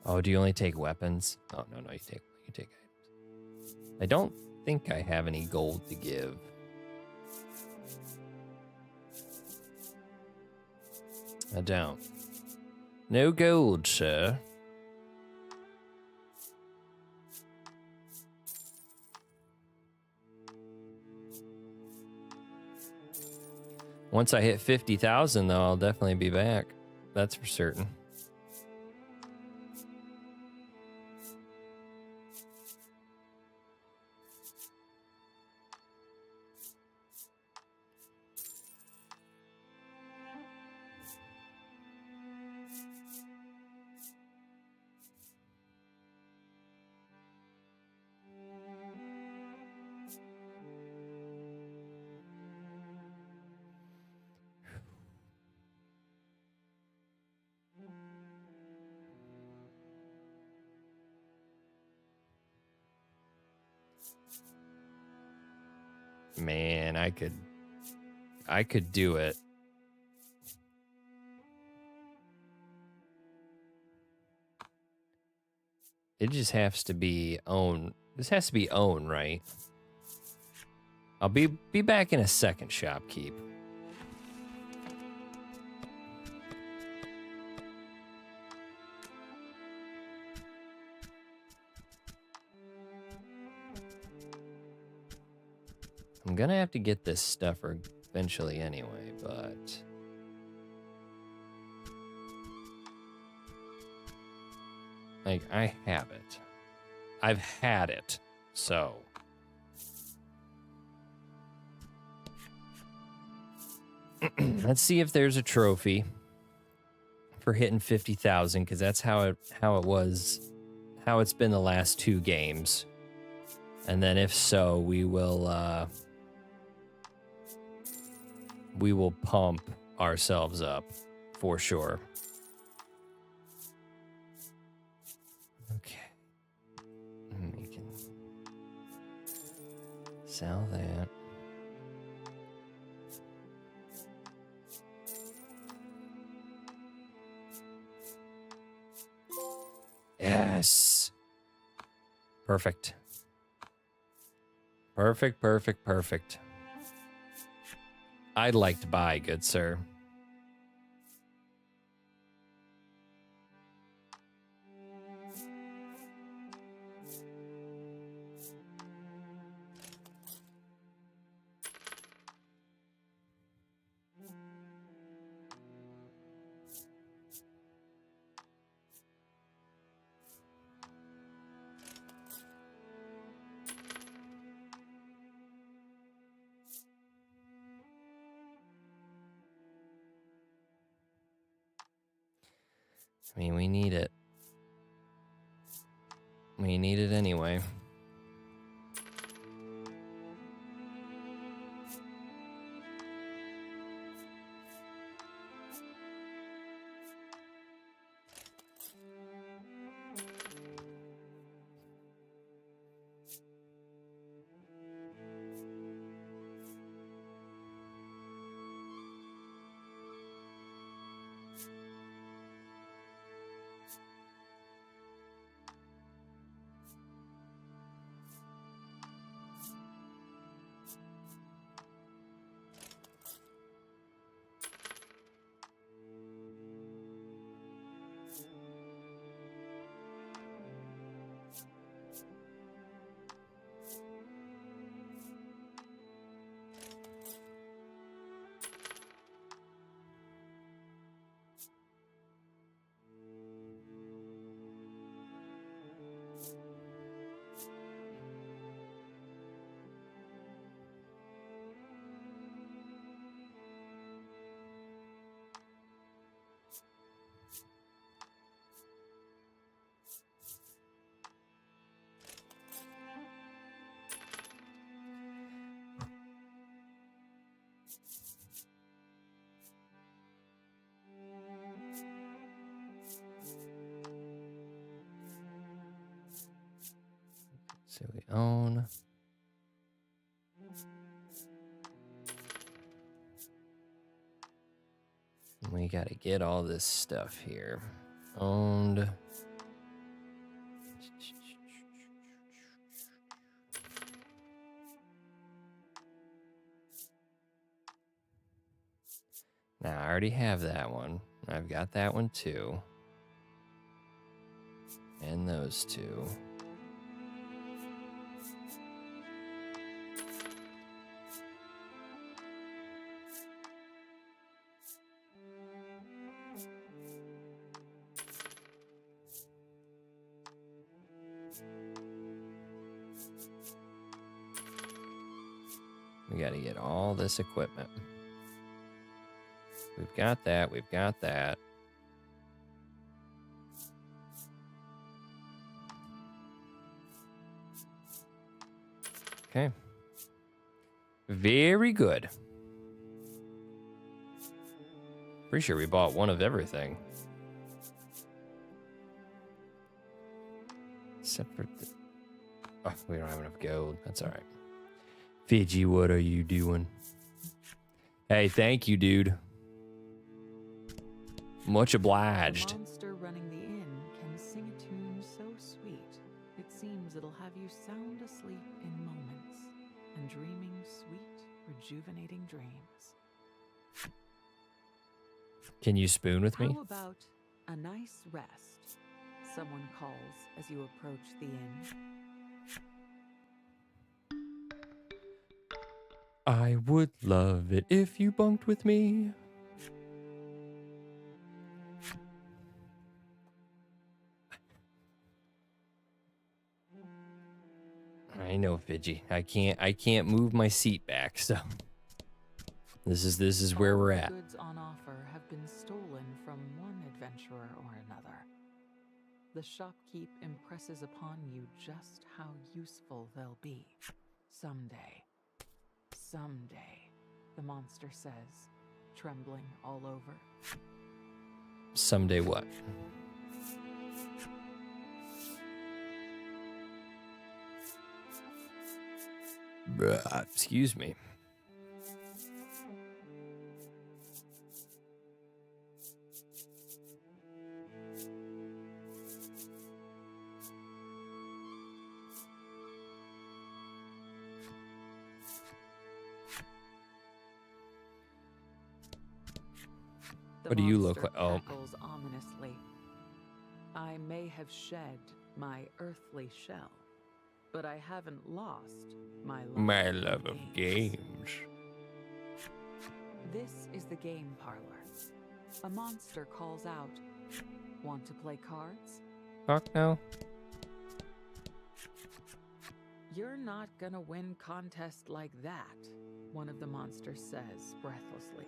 Oh, do you only take weapons? Oh, no, you take items. I don't think I have any gold to give. I don't. No gold, sir. Once I hit 50,000, though, I'll definitely be back. That's for certain. Man, I could do it. It just has to be own. This has to be own, right? I'll be back in a second, shopkeep. I'm gonna have to get this stuff eventually anyway, but... like, I have it. I've had it, so... let's see if there's a trophy for hitting 50,000, because that's how it's been the last 2 games. And then if so, we will pump ourselves up for sure. Okay. We can sell that. Yes. Perfect. Perfect. I'd like to buy, good sir. I mean, we need it. We need it anyway. So we own. We gotta get all this stuff here. Owned. Now, I already have that one. I've got that one too. And those two. We got to get all this equipment. We've got that. We've got that. Okay. Very good. Pretty sure we bought one of everything. Except for the... Oh, we don't have enough gold. That's all right. Fidgy, what are you doing? Hey, thank you, dude. Much obliged. The monster running the inn can sing a tune so sweet, it seems it'll have you sound asleep in moments and dreaming sweet, rejuvenating dreams. Can you spoon with me? How about a nice rest? Someone calls as you approach the inn. I would love it if you bunked with me. I know, Fidgy. I can't move my seat back, so this is where we're at. All the goods on offer have been stolen from one adventurer or another. The shopkeep impresses upon you just how useful they'll be. Someday. Someday, the monster says, trembling all over. Someday what? Excuse me. What do you look like? Oh. Ominously. I may have shed my earthly shell, but I haven't lost my love of games. This is the game parlor. A monster calls out, "Want to play cards?" Fuck no. "You're not gonna win contest like that," one of the monsters says breathlessly.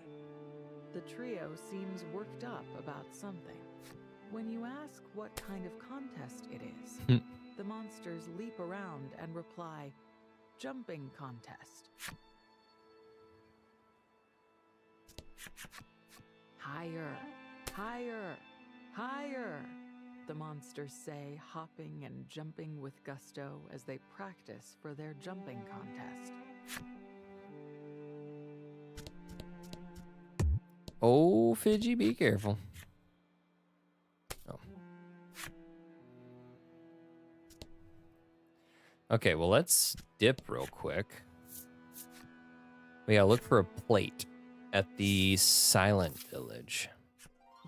The trio seems worked up about something. When you ask what kind of contest it is, the monsters leap around and reply, "Jumping contest." Higher, higher, higher, the monsters say, hopping and jumping with gusto as they practice for their jumping contest. Oh, Fidgy, be careful. Oh. Okay, well, let's dip real quick. We gotta look for a plate at the Silent Village.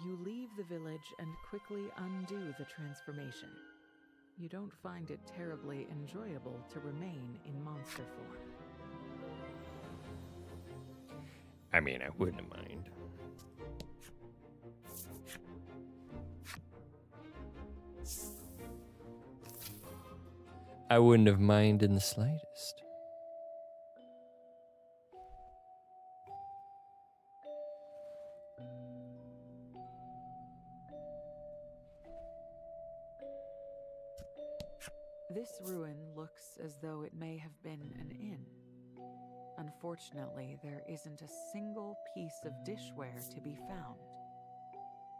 You leave the village and quickly undo the transformation. You don't find it terribly enjoyable to remain in monster form. I mean, I wouldn't mind. I wouldn't have minded in the slightest. This ruin looks as though it may have been an inn. Unfortunately, there isn't a single piece of dishware to be found.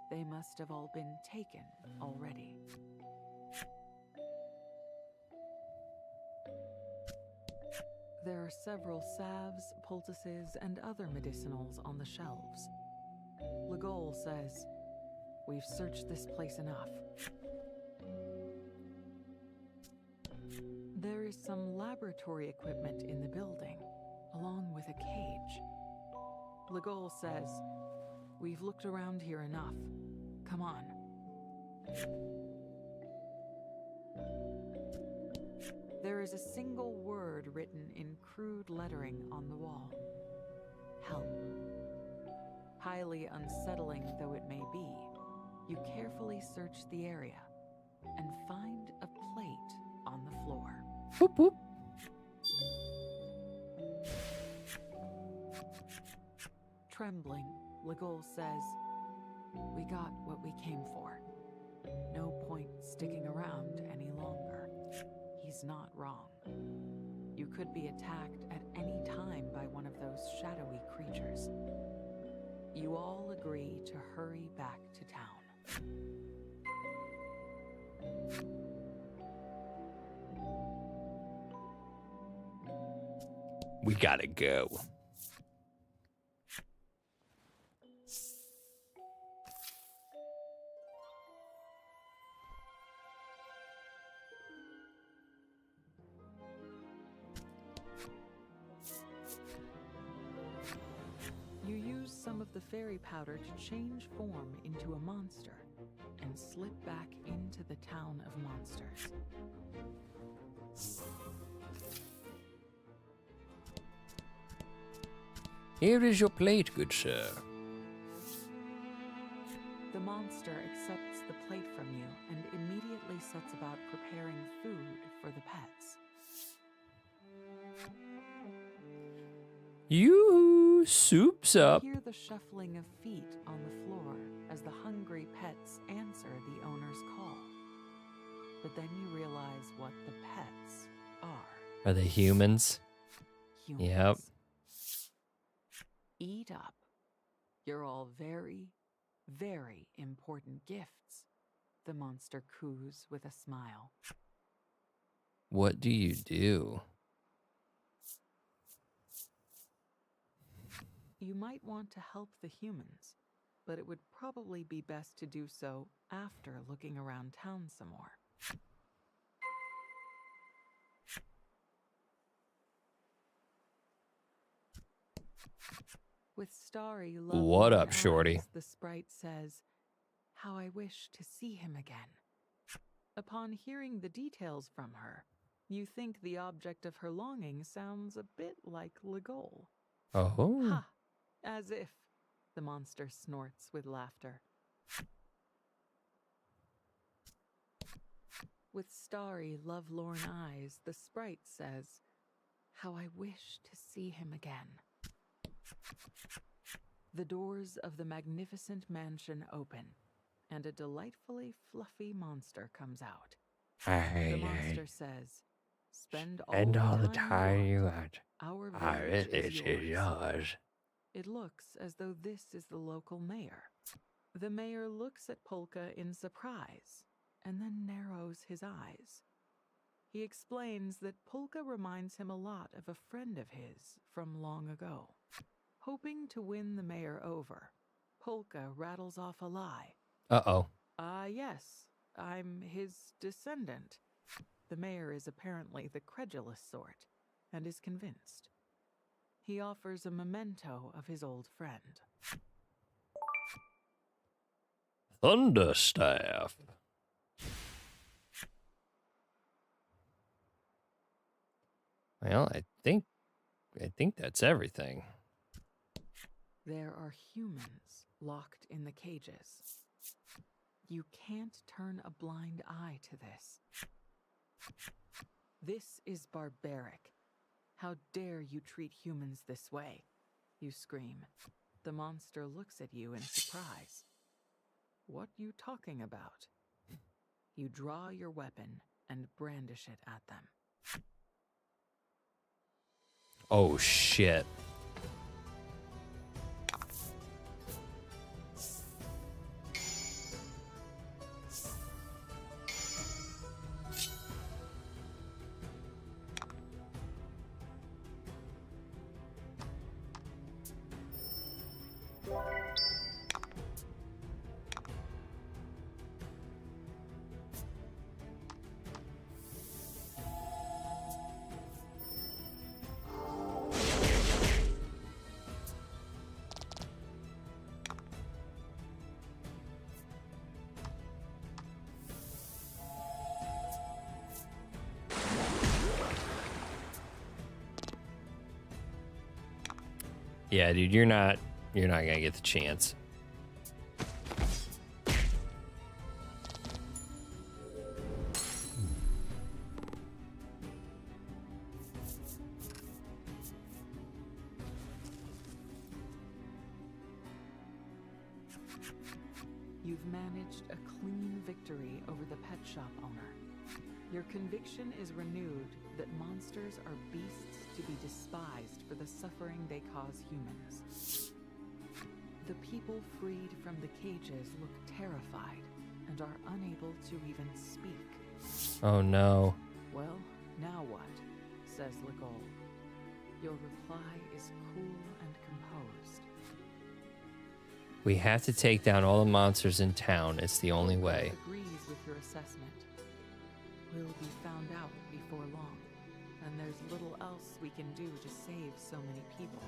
They must have all been taken already. There are several salves, poultices, and other medicinals on the shelves. Legol says, "We've searched this place enough." There is some laboratory equipment in the building, along with a cage. Legol says, "We've looked around here enough. Come on." There is a single word written in crude lettering on the wall. Help. Highly unsettling though it may be, you carefully search the area and find a plate on the floor. Whoop, whoop. Trembling, Legol says, "We got what we came for. No point sticking around any longer." He's not wrong. You could be attacked at any time by one of those shadowy creatures. You all agree to hurry back to town. We gotta go. You use some of the fairy powder to change form into a monster and slip back into the town of monsters. Here is your plate, good sir. The monster accepts the plate from you and immediately sets about preparing food for the pets. You soup's up. You hear the shuffling of feet on the floor as the hungry pets answer the owner's call. But then you realize what the pets are. Are they humans? Humans. Yep. Eat up. You're all very, very important gifts, the monster coos with a smile. What do you do? You might want to help the humans, but it would probably be best to do so after looking around town some more. With starry love What up, eyes, shorty? the sprite says, "How I wish to see him again." Upon hearing the details from her, you think the object of her longing sounds a bit like Legol. Oh. Ha! As if, the monster snorts with laughter. With starry, lovelorn eyes, the sprite says, "How I wish to see him again." The doors of the magnificent mansion open, and a delightfully fluffy monster comes out. The Hey, monster says, "Spend all and all the the time time you you want. want. Our Our village village is is yours." yours. It looks as though this is the local mayor. The mayor looks at Polka in surprise and then narrows his eyes. He explains that Polka reminds him a lot of a friend of his from long ago. Hoping to win the mayor over, Polka rattles off a lie. Uh-oh. Yes, I'm his descendant. The mayor is apparently the credulous sort and is convinced. He offers a memento of his old friend. Thunderstaff. Well, I think that's everything. There are humans locked in the cages. You can't turn a blind eye to this. This is barbaric. How dare you treat humans this way? You scream. The monster looks at you in surprise. What you talking about? You draw your weapon and brandish it at them. Oh, shit. Yeah, dude, you're not gonna get the chance. You've managed a clean victory over the pet shop owner. Your conviction is renewed that monsters are beasts to be despised for the suffering they cause humans. The people freed from the cages look terrified and are unable to even speak. Oh no. Well, now what? Says Legol. Your reply is cool and composed. We have to take down all the monsters in town. It's the only way. Agrees with your assessment. We'll be found out before long, and there's little else we can do to save so many people.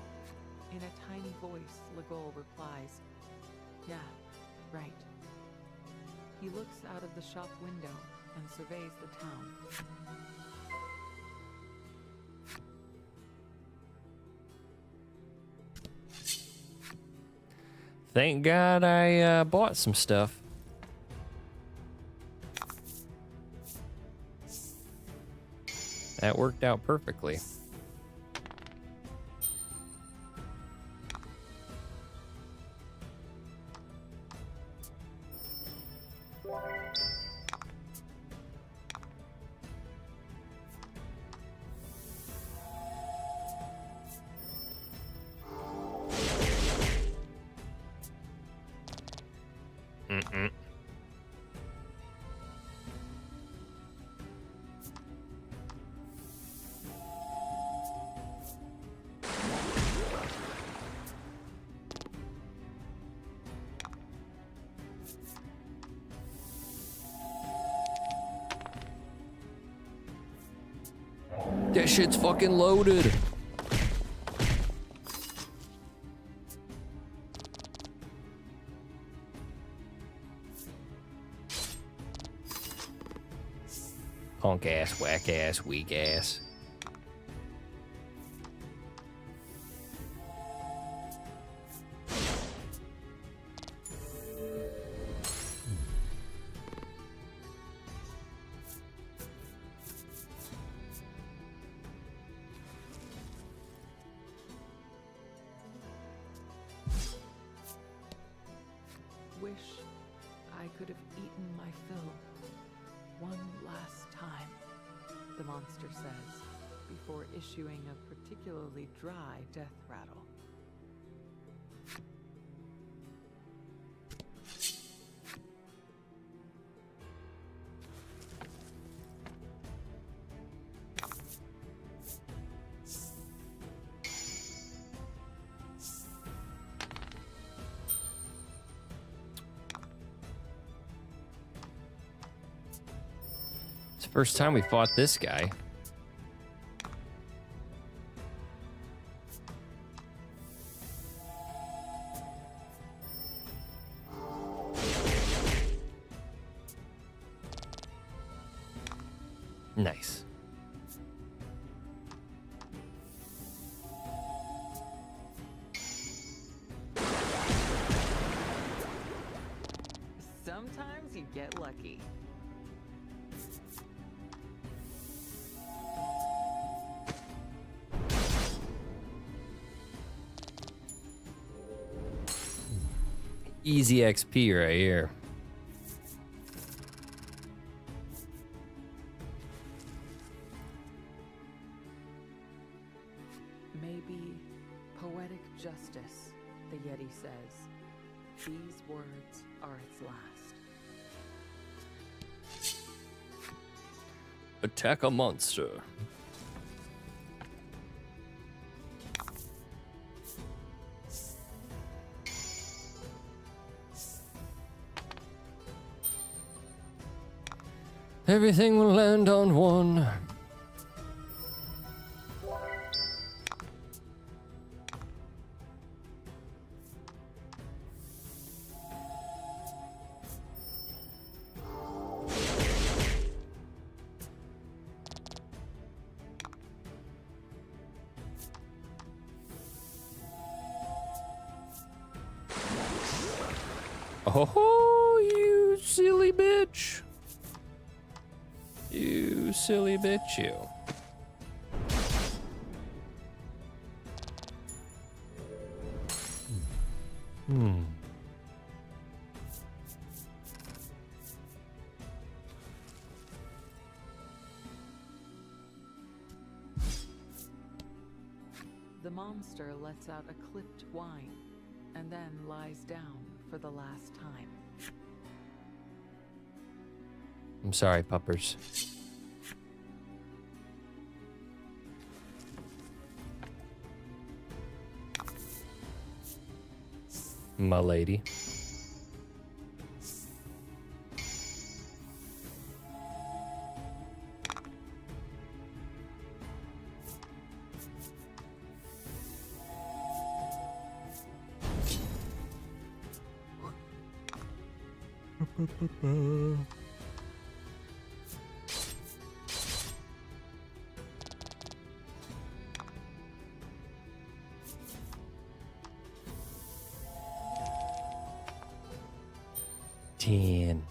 In a tiny voice, Legol replies, "Yeah, right." He looks out of the shop window and surveys the town. Thank God I bought some stuff. That worked out perfectly. Mm-mm. That shit's fucking loaded. Punk ass, whack ass, weak ass. Wish I could have eaten my fill one last time, the monster says, before issuing a particularly dry death rattle. It's the first time we fought this guy. Nice. Sometimes you get lucky. Easy XP right here. Maybe poetic justice, the Yeti says. These words are its last. Attack a monster. Everything will land on one. Oh, you silly bitch. You silly bitch, you. The monster lets out a clipped whine and then lies down for the last time. I'm sorry, puppers. My lady. Ten.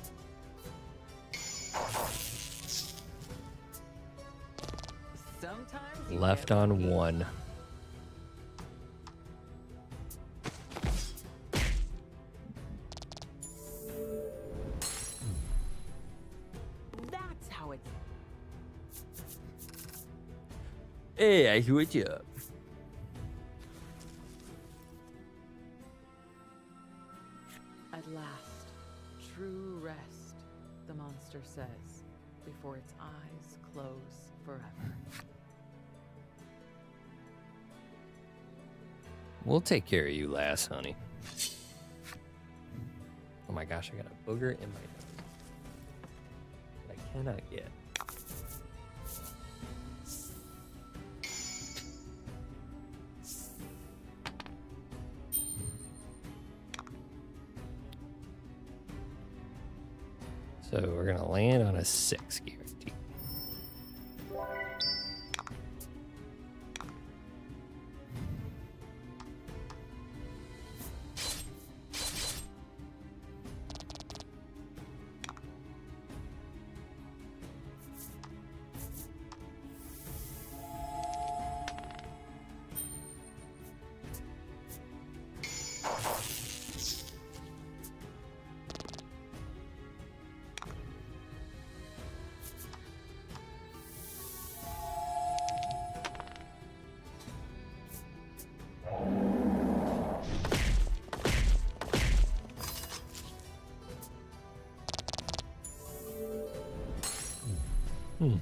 Sometimes you Left get on lucky. one. That's how it's. Hey, I hit you up. At last, true rest, the monster says, before its eyes close forever. We'll take care of you, lass, honey. Oh my gosh, I got a booger in my nose. I cannot get. So we're gonna land on a 6 guarantee. Hmm.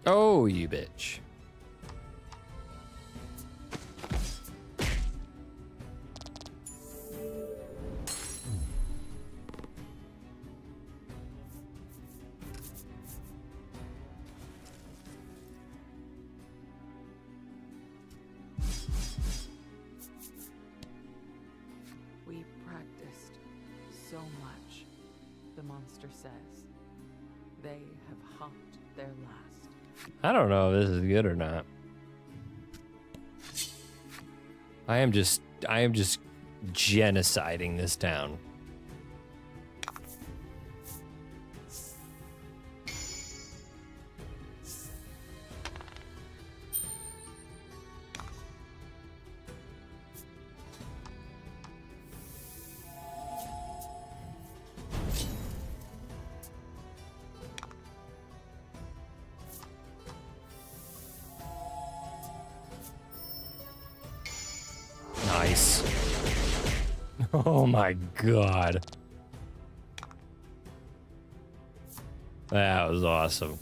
Oh, you bitch. We practiced so much, the monster says. They have hopped their last. I don't know if this is good or not. I am just genociding this town. Nice. Oh my god. That was awesome.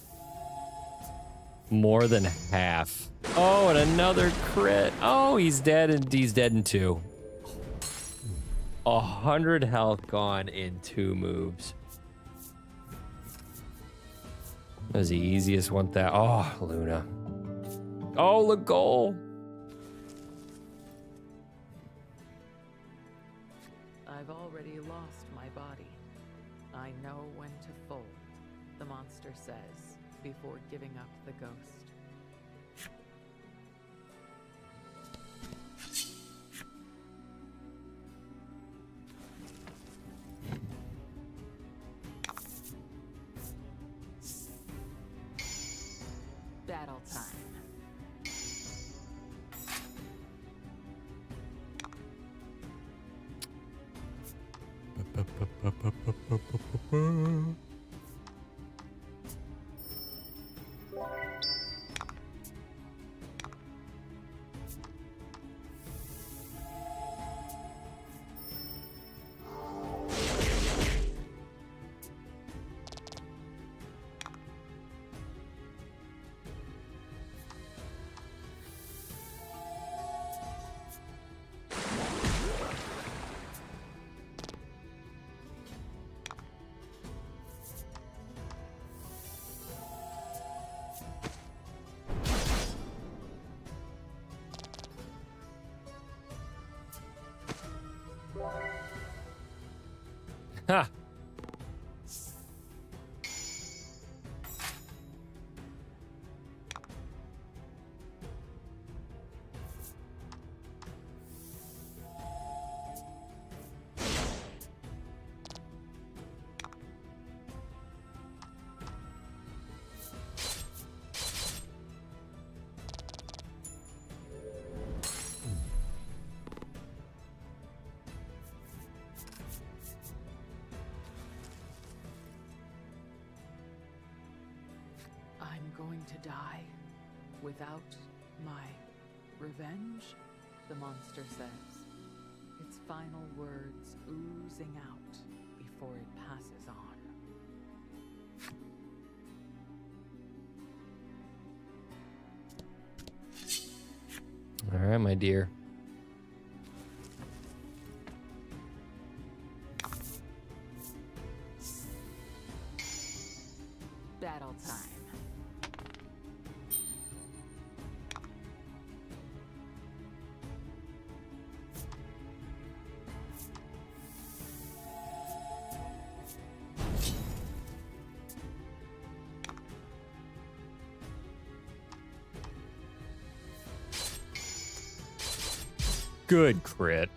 More than half. Oh, and another crit. Oh, he's dead, and he's dead in 2. 100 health gone in 2 moves. That was the easiest one. That. Oh, Luna. Oh, the goal. I've already lost my body. I know when to fold, the monster says, before giving up the ghost. Battle time. Ha! I'm going to die without my revenge, the monster says, its final words oozing out before it passes on. All right, my dear. Battle time. Good crit.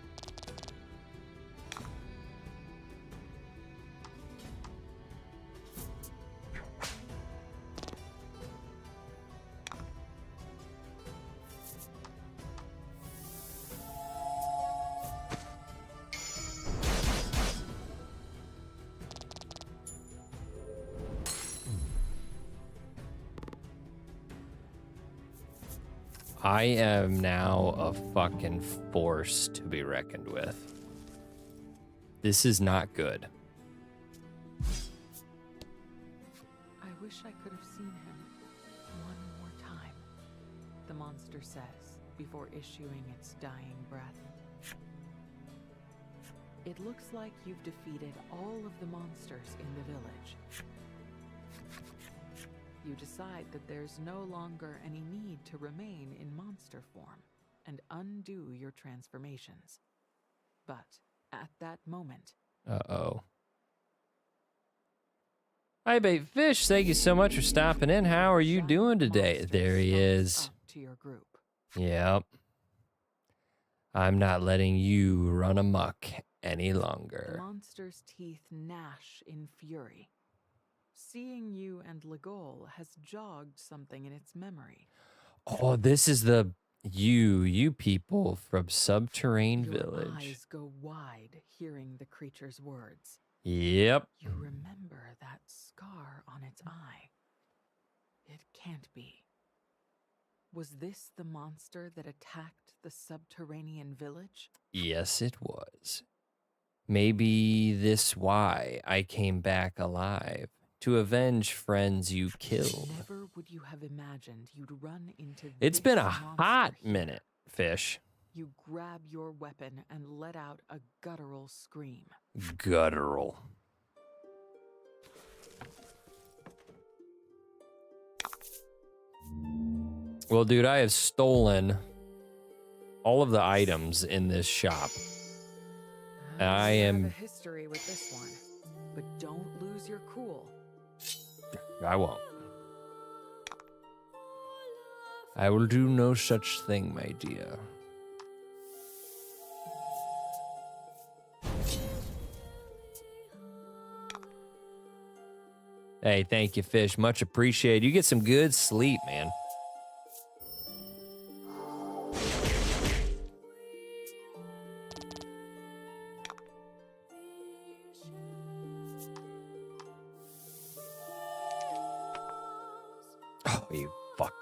I am now a fucking force to be reckoned with. This is not good. I wish I could have seen him one more time, the monster says before issuing its dying breath. It looks like you've defeated all of the monsters in the village. You decide that there's no longer any need to remain in monster form and undo your transformations. But at that moment... Uh-oh. Hi, Bait Fish. Thank you so much for stopping in. How are you doing today? There he is. To your group. Yep. I'm not letting you run amok any longer. The monster's teeth gnash in fury. Seeing you and Legol has jogged something in its memory. Oh, this is the you people from Subterrane Your Village. eyes go wide hearing the creature's words. Yep. You remember that scar on its eye. It can't be. Was this the monster that attacked the subterranean village? Yes, it was. Maybe this why I came back alive. To avenge friends you killed. Never would you have imagined you'd run into It's this been a monster hot here. minute, Fish. You grab your weapon and let out a guttural scream. Guttural. Well, dude, I have stolen all of the items in this shop. And I am... have a history with this one, but don't lose your cool. I won't. I will do no such thing, my dear. Hey, thank you, Fish. Much appreciated. You get some good sleep, man. Oh, you fuck.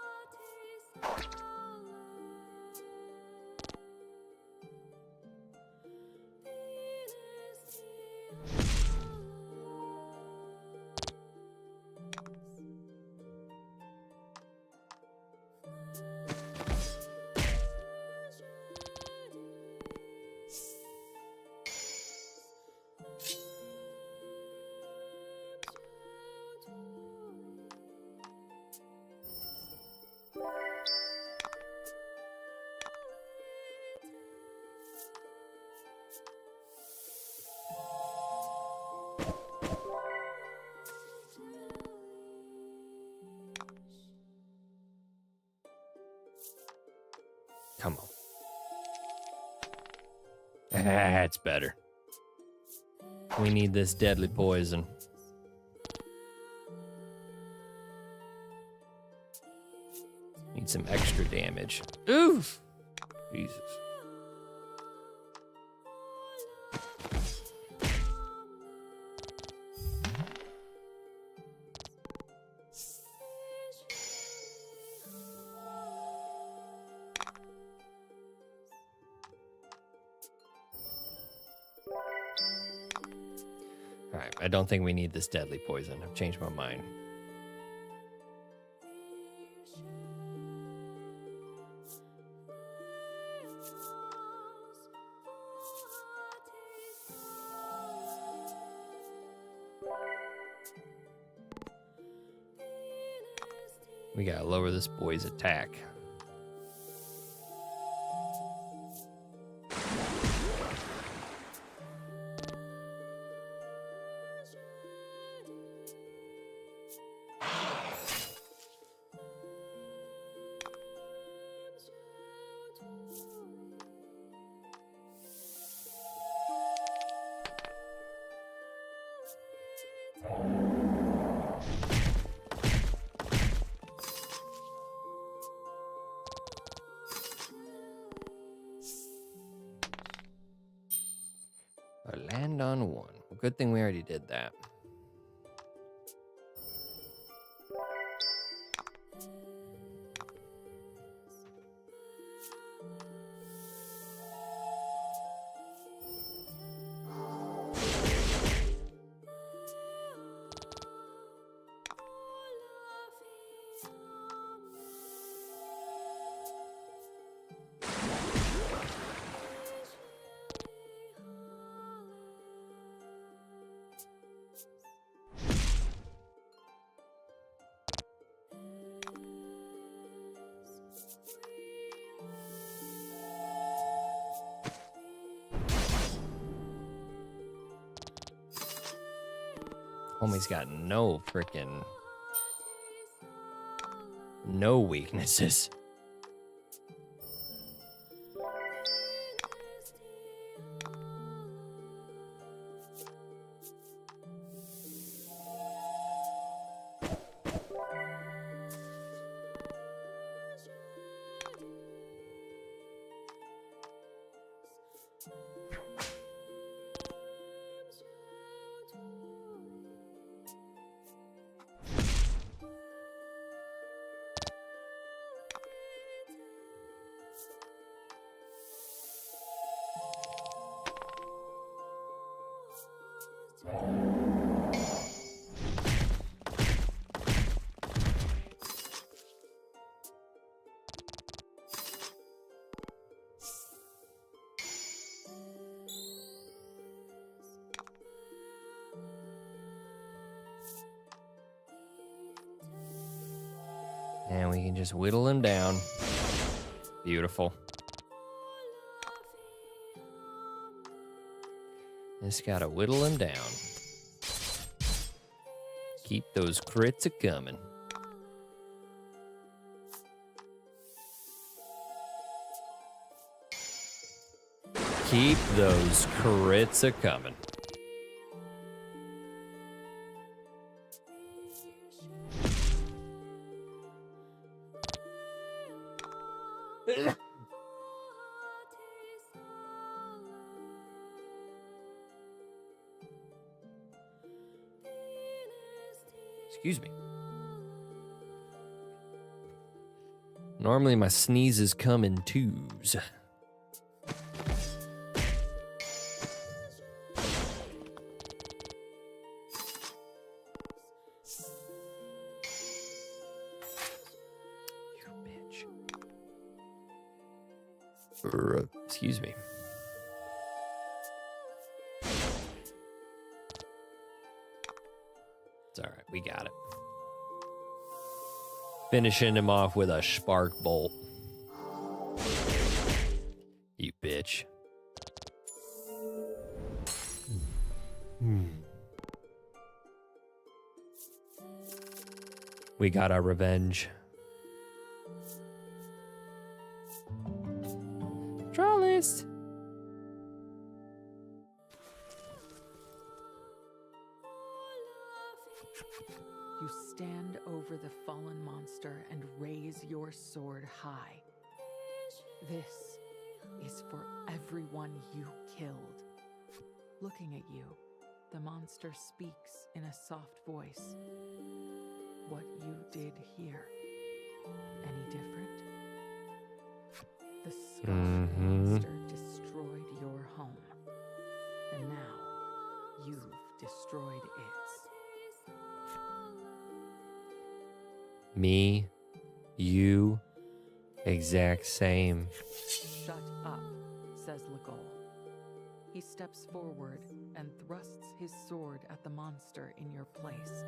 Come on. That's better. We need this deadly poison. Need some extra damage. Oof! Jesus. Alright, I don't think we need this deadly poison. I've changed my mind. We gotta lower this boy's attack. I land on one. Well, good thing we already did that. Homie's got no weaknesses. And we can just whittle him down. Beautiful. Just gotta whittle him down. Keep those crits a-coming. Keep those crits a-coming. Excuse me. Normally my sneezes come in twos. You bitch. Excuse me. It's all right. We got it. Finishing him off with a spark bolt. You bitch. We got our revenge. Draw list. You stand over the fallen monster and raise your sword high. This is for everyone you killed. Looking at you, the monster speaks in a soft voice. What you did here, any different? The scarred monster destroyed your home, and now you've destroyed its. Me, you, exact same. Shut up, says Legol. He steps forward and thrusts his sword at the monster in your place.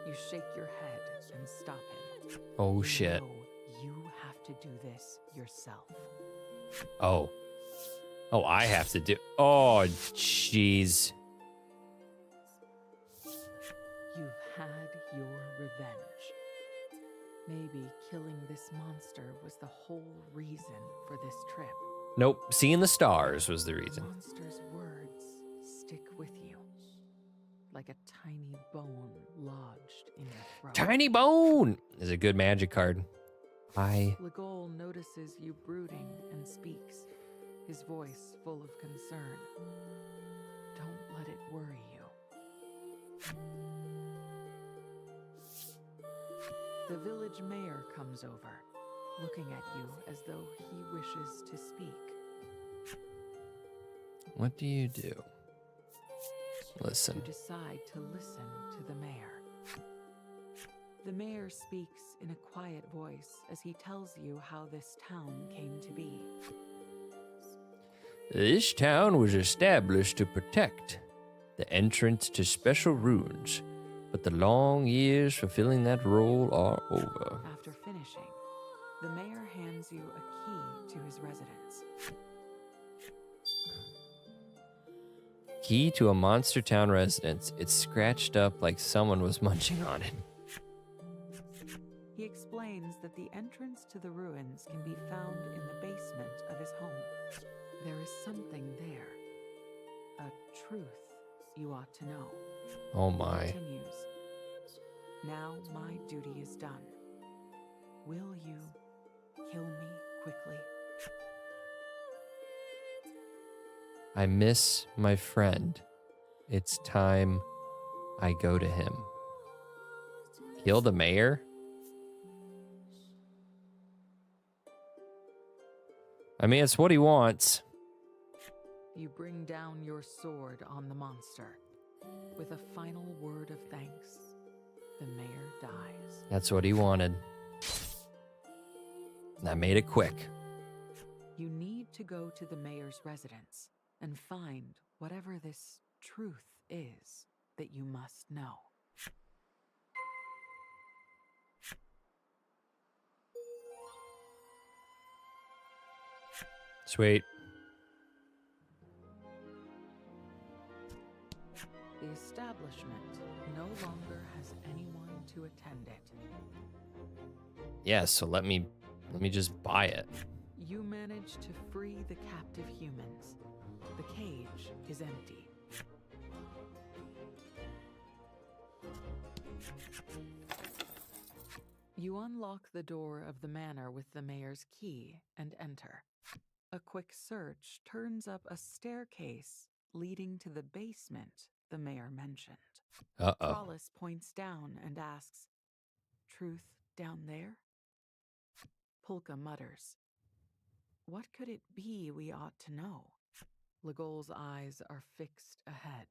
You shake your head and stop him. Oh You shit. know you have to do this yourself. Oh. Oh, I have to do. Oh, jeez. You've had your revenge. Maybe killing this monster was the whole reason for this trip. Nope. Seeing the stars was the reason. The monster's words stick with you. like a tiny bone lodged in your throat. Tiny Bone is a good magic card. Legol notices you brooding and speaks, his voice full of concern. Don't let it worry you. The village mayor comes over, looking at you as though he wishes to speak. What do you do? Listen. You decide to listen to the mayor. The mayor speaks in a quiet voice as he tells you how this town came to be. This town was established to protect the entrance to special runes, but the long years fulfilling that role are over. After finishing, the mayor hands you a key to his residence. Key to a Monster Town residence. It's scratched up like someone was munching on it. He explains that the entrance to the ruins can be found in the basement of his home. There is something there, a truth you ought to know. Oh my. He continues. Now my duty is done. Will you kill me quickly? I miss my friend. It's time I go to him. Kill the mayor? I mean, it's what he wants. You bring down your sword on the monster. With a final word of thanks, the mayor dies. That's what he wanted. And I made it quick. You need to go to the mayor's residence and find whatever this truth is that you must know. Sweet. The establishment no longer has anyone to attend it. Yeah, so let me just buy it. You manage to free the captive humans. The cage is empty. You unlock the door of the manor with the mayor's key and enter. A quick search turns up a staircase leading to the basement the mayor mentioned. Uh-oh. Trollis points down and asks, "Truth down there?" Polka mutters, "What could it be we ought to know?" Legol's eyes are fixed ahead.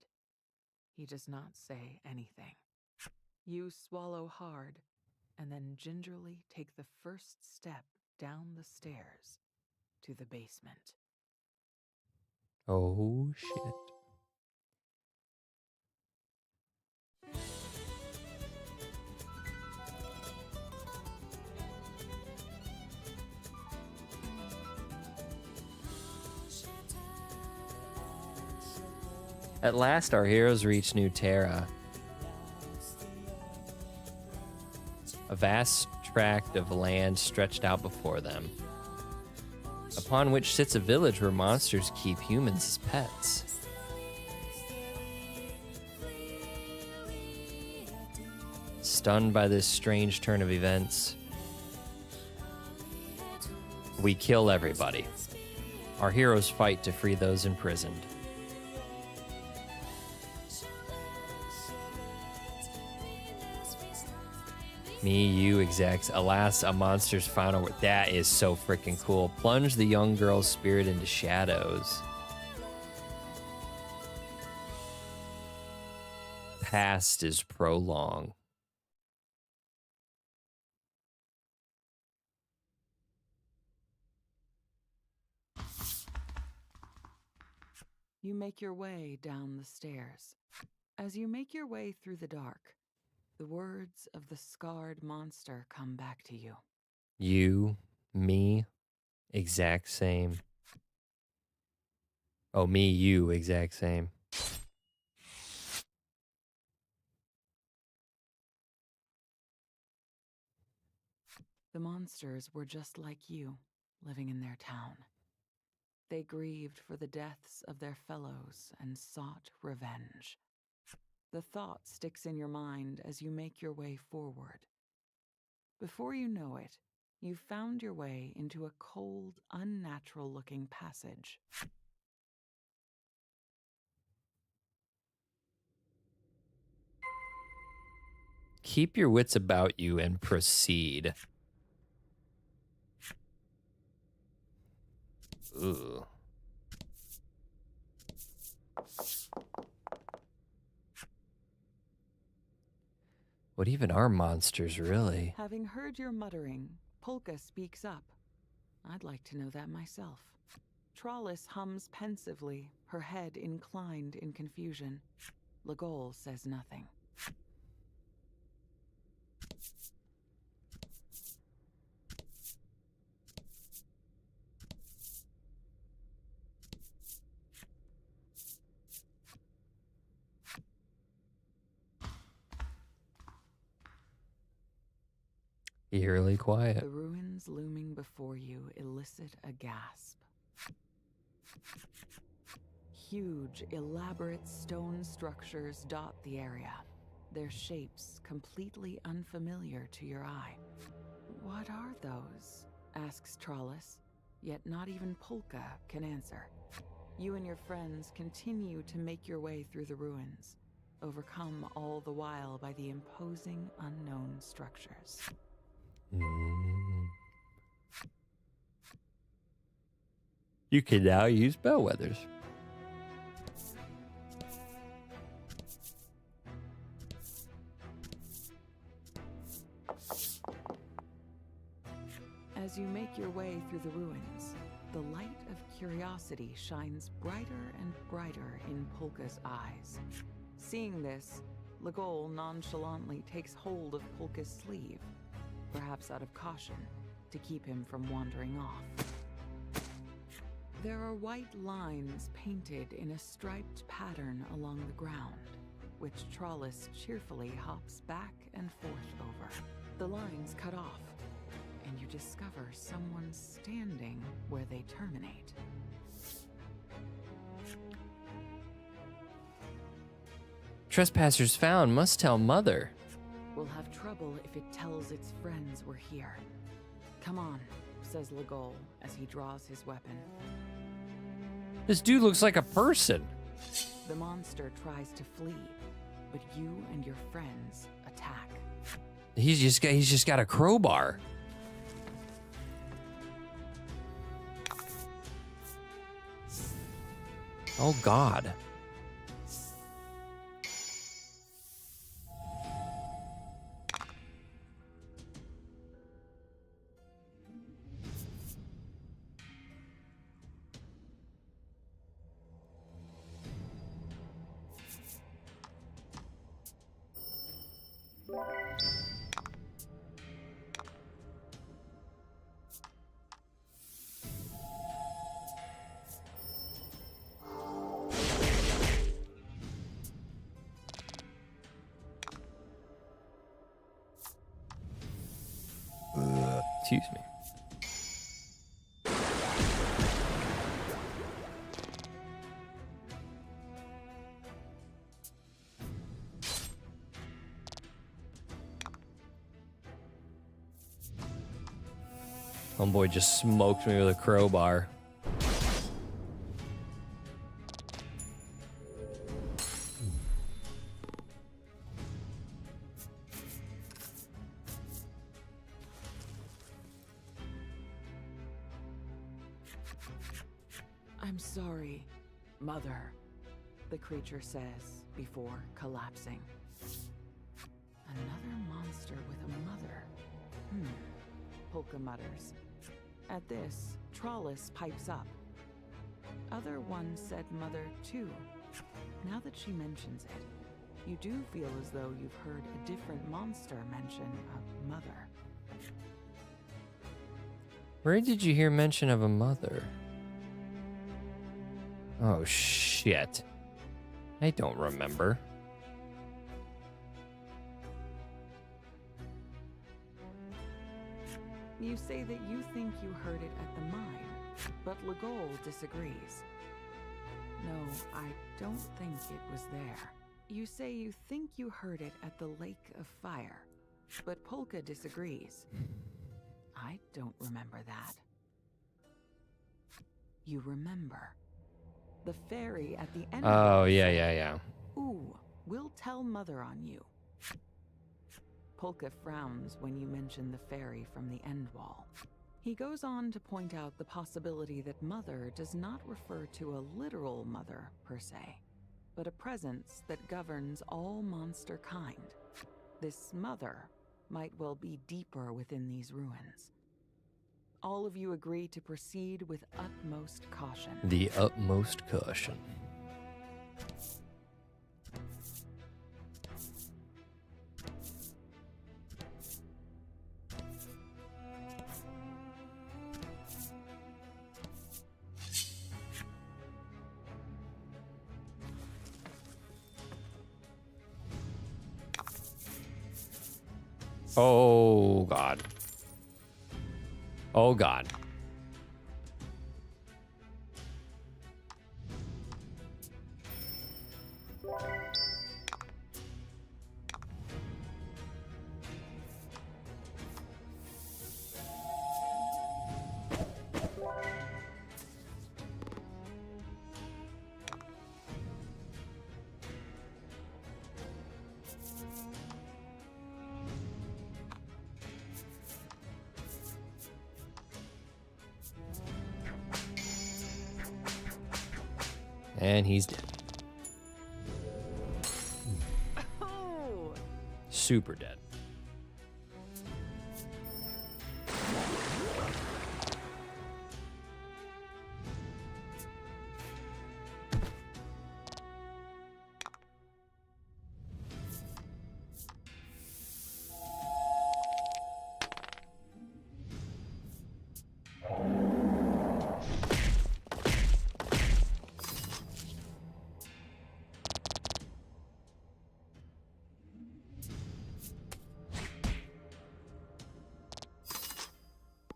He does not say anything. You swallow hard and then gingerly take the first step down the stairs to the basement. Oh, shit. At last, our heroes reach New Terra. A vast tract of land stretched out before them, upon which sits a village where monsters keep humans as pets. Stunned by this strange turn of events, we kill everybody. Our heroes fight to free those imprisoned. Me, you, exacts. Alas, a monster's final word. That is so freaking cool. Plunge the young girl's spirit into shadows. Past is prolong. You make your way down the stairs. As you make your way through the dark, the words of the scarred monster come back to you. You, me, exact same. Oh, me, you, exact same. The monsters were just like you, living in their town. They grieved for the deaths of their fellows and sought revenge. The thought sticks in your mind as you make your way forward. Before you know it, you've found your way into a cold, unnatural-looking passage. Keep your wits about you and proceed. Ooh. What even are monsters, really? Having heard your muttering, Polka speaks up. I'd like to know that myself. Trollis hums pensively, her head inclined in confusion. Legol says nothing. Eerily quiet. The ruins looming before you elicit a gasp. Huge, elaborate stone structures dot the area, their shapes completely unfamiliar to your eye. What are those? Asks Trollis, yet not even Polka can answer. You and your friends continue to make your way through the ruins, overcome all the while by the imposing unknown structures. You can now use bellwethers. As you make your way through the ruins, the light of curiosity shines brighter and brighter in Polka's eyes. Seeing this, Legol nonchalantly takes hold of Polka's sleeve, perhaps out of caution, to keep him from wandering off. There are white lines painted in a striped pattern along the ground, which Trollis cheerfully hops back and forth over. The lines cut off, and you discover someone standing where they terminate. Trespassers found must tell Mother. We'll have trouble if it tells its friends we're here. Come on, says Legol as he draws his weapon. This dude looks like a person. The monster tries to flee, but you and your friends attack. He's just got a crowbar. Oh God. Excuse me. Homeboy just smoked me with a crowbar. I'm sorry, Mother, the creature says before collapsing. Another monster with a mother. Polka mutters. At this, Trollis pipes up. Other one said mother too. Now that she mentions it, you do feel as though you've heard a different monster mention a mother. Where did you hear mention of a mother? Oh shit. I don't remember. You say that you think you heard it at the mine, but Legol disagrees. No, I don't think it was there. You say you think you heard it at the Lake of Fire, but Polka disagrees. I don't remember that. You remember. The fairy at the end. Oh, yeah. Ooh, we'll tell Mother on you. Polka frowns when you mention the fairy from the end wall. He goes on to point out the possibility that Mother does not refer to a literal mother, per se, but a presence that governs all monster kind. This Mother might well be deeper within these ruins. All of you agree to proceed with utmost caution. The utmost caution. Oh, God. Oh, God. And he's dead. Oh! Super dead.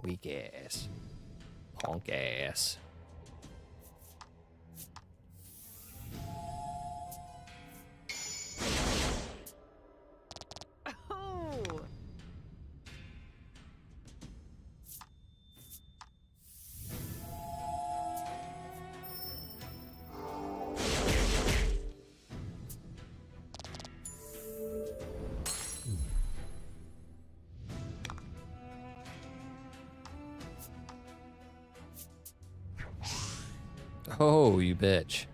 Weak ass. Punk ass. Oh! Oh, you bitch.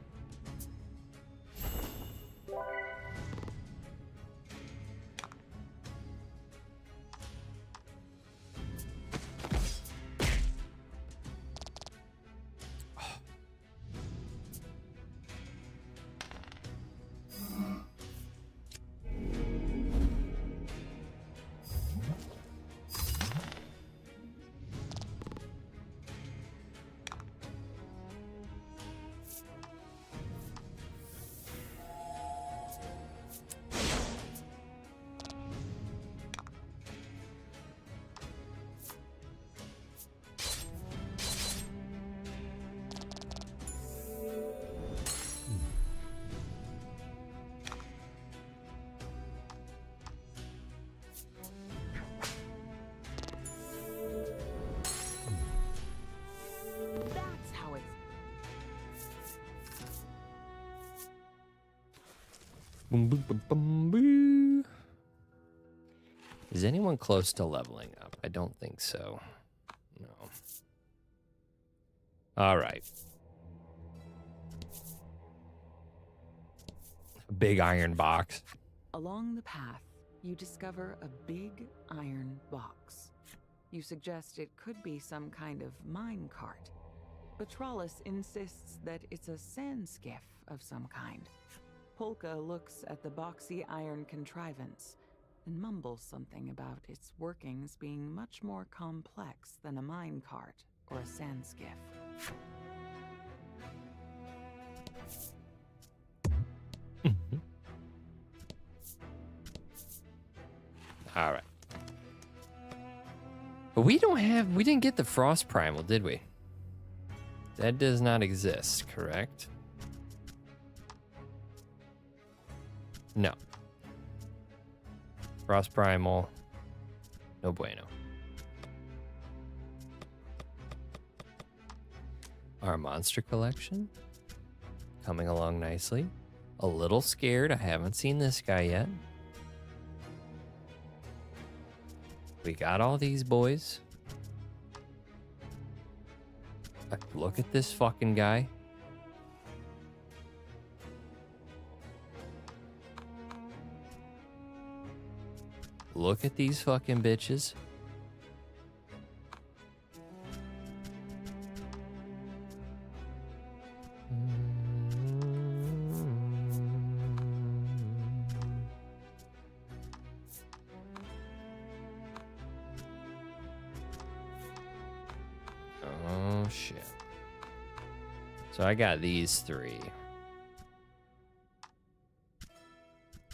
That's how it's... Boom, boom, boom, boom, boo. Is anyone close to leveling up? I don't think so. No. All right. Big iron box. Along the path, you discover a big iron box. You suggest it could be some kind of mine cart. Betralis insists that it's a sand skiff of some kind. Polka looks at the boxy iron contrivance and mumbles something about its workings being much more complex than a mine cart or a sand skiff. All right. But we didn't get the frost primal, did we? That does not exist, correct? No. Frost Primal. No bueno. Our monster collection. Coming along nicely. A little scared. I haven't seen this guy yet. We got all these boys. Look at this fucking guy. Look at these fucking bitches. Oh shit. So I got these three.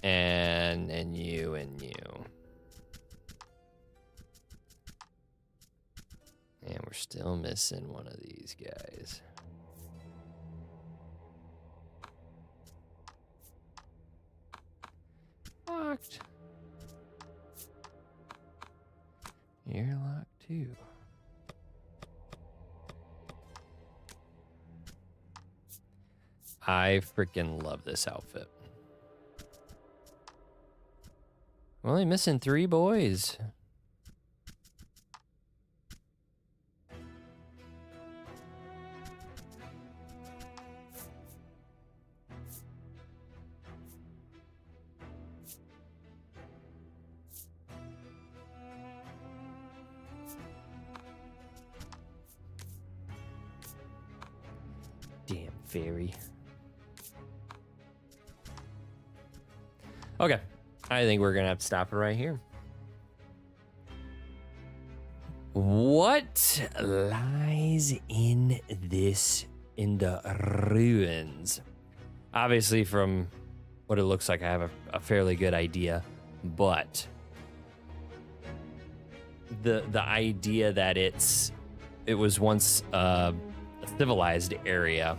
And you and you. And we're still missing one of these guys. Locked. You're locked too. I freaking love this outfit. We're only missing 3 boys. Damn fairy. Okay, I think we're gonna have to stop it right here. What lies in the ruins? Obviously, from what it looks like, I have a fairly good idea, but the idea that it was once a civilized area,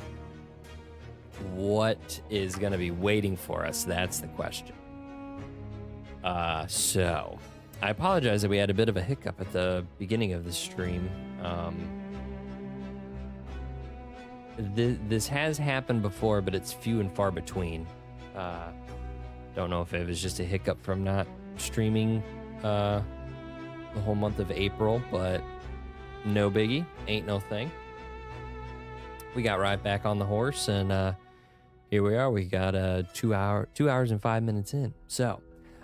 what is gonna be waiting for us? That's the question. So I apologize that we had a bit of a hiccup at the beginning of the stream. This has happened before, but it's few and far between. Don't know if it was just a hiccup from not streaming the whole month of April, but no biggie, ain't no thing. We got right back on the horse, and here we are. We got 2 hours and 5 minutes in. So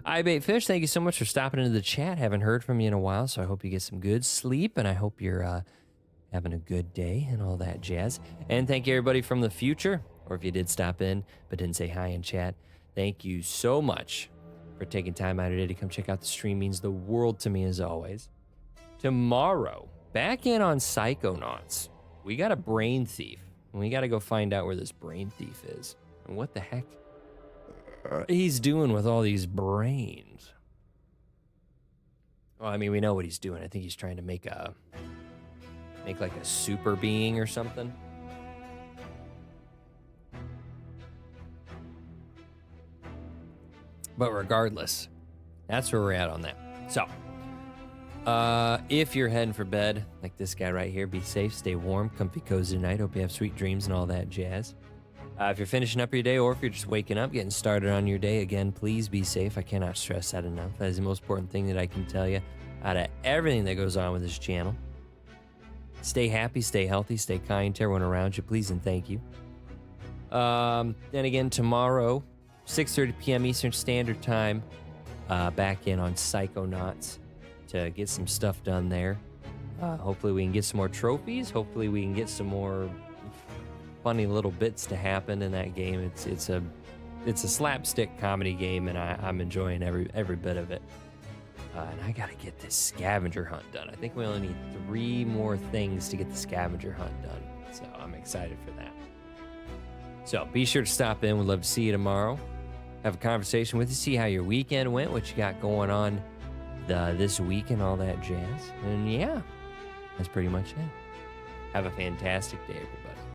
I Bait Fish, thank you so much for stopping into the chat. Haven't heard from you in a while, so I hope you get some good sleep, and I hope you're having a good day and all that jazz. And thank you, everybody from the future, or if you did stop in but didn't say hi in chat, thank you so much for taking time out today to come check out the stream. Means the world to me, as always. Tomorrow, back in on Psychonauts, we got a brain thief, and we got to go find out where this brain thief is and what the heck he's doing with all these brains. Well, I mean, we know what he's doing. I think he's trying to make like a super being or something. But regardless, that's where we're at on that. So, if you're heading for bed, like this guy right here, be safe, stay warm, comfy, cozy tonight. Hope you have sweet dreams and all that jazz. If you're finishing up your day, or if you're just waking up, getting started on your day, again, please be safe. I cannot stress that enough. That is the most important thing that I can tell you out of everything that goes on with this channel. Stay happy, stay healthy, stay kind to everyone around you, please and thank you. Then again, tomorrow, 6:30 p.m. Eastern Standard Time, back in on Psychonauts to get some stuff done there. Hopefully we can get some more trophies. Hopefully we can get some more funny little bits to happen in that game. It's a slapstick comedy game, and I'm enjoying every bit of it. And I gotta get this scavenger hunt done. I think we only need 3 more things to get the scavenger hunt done. So I'm excited for that. So be sure to stop in. We'd love to see you tomorrow. Have a conversation with you, see how your weekend went, what you got going on this week and all that jazz. And yeah, that's pretty much it. Have a fantastic day, everybody.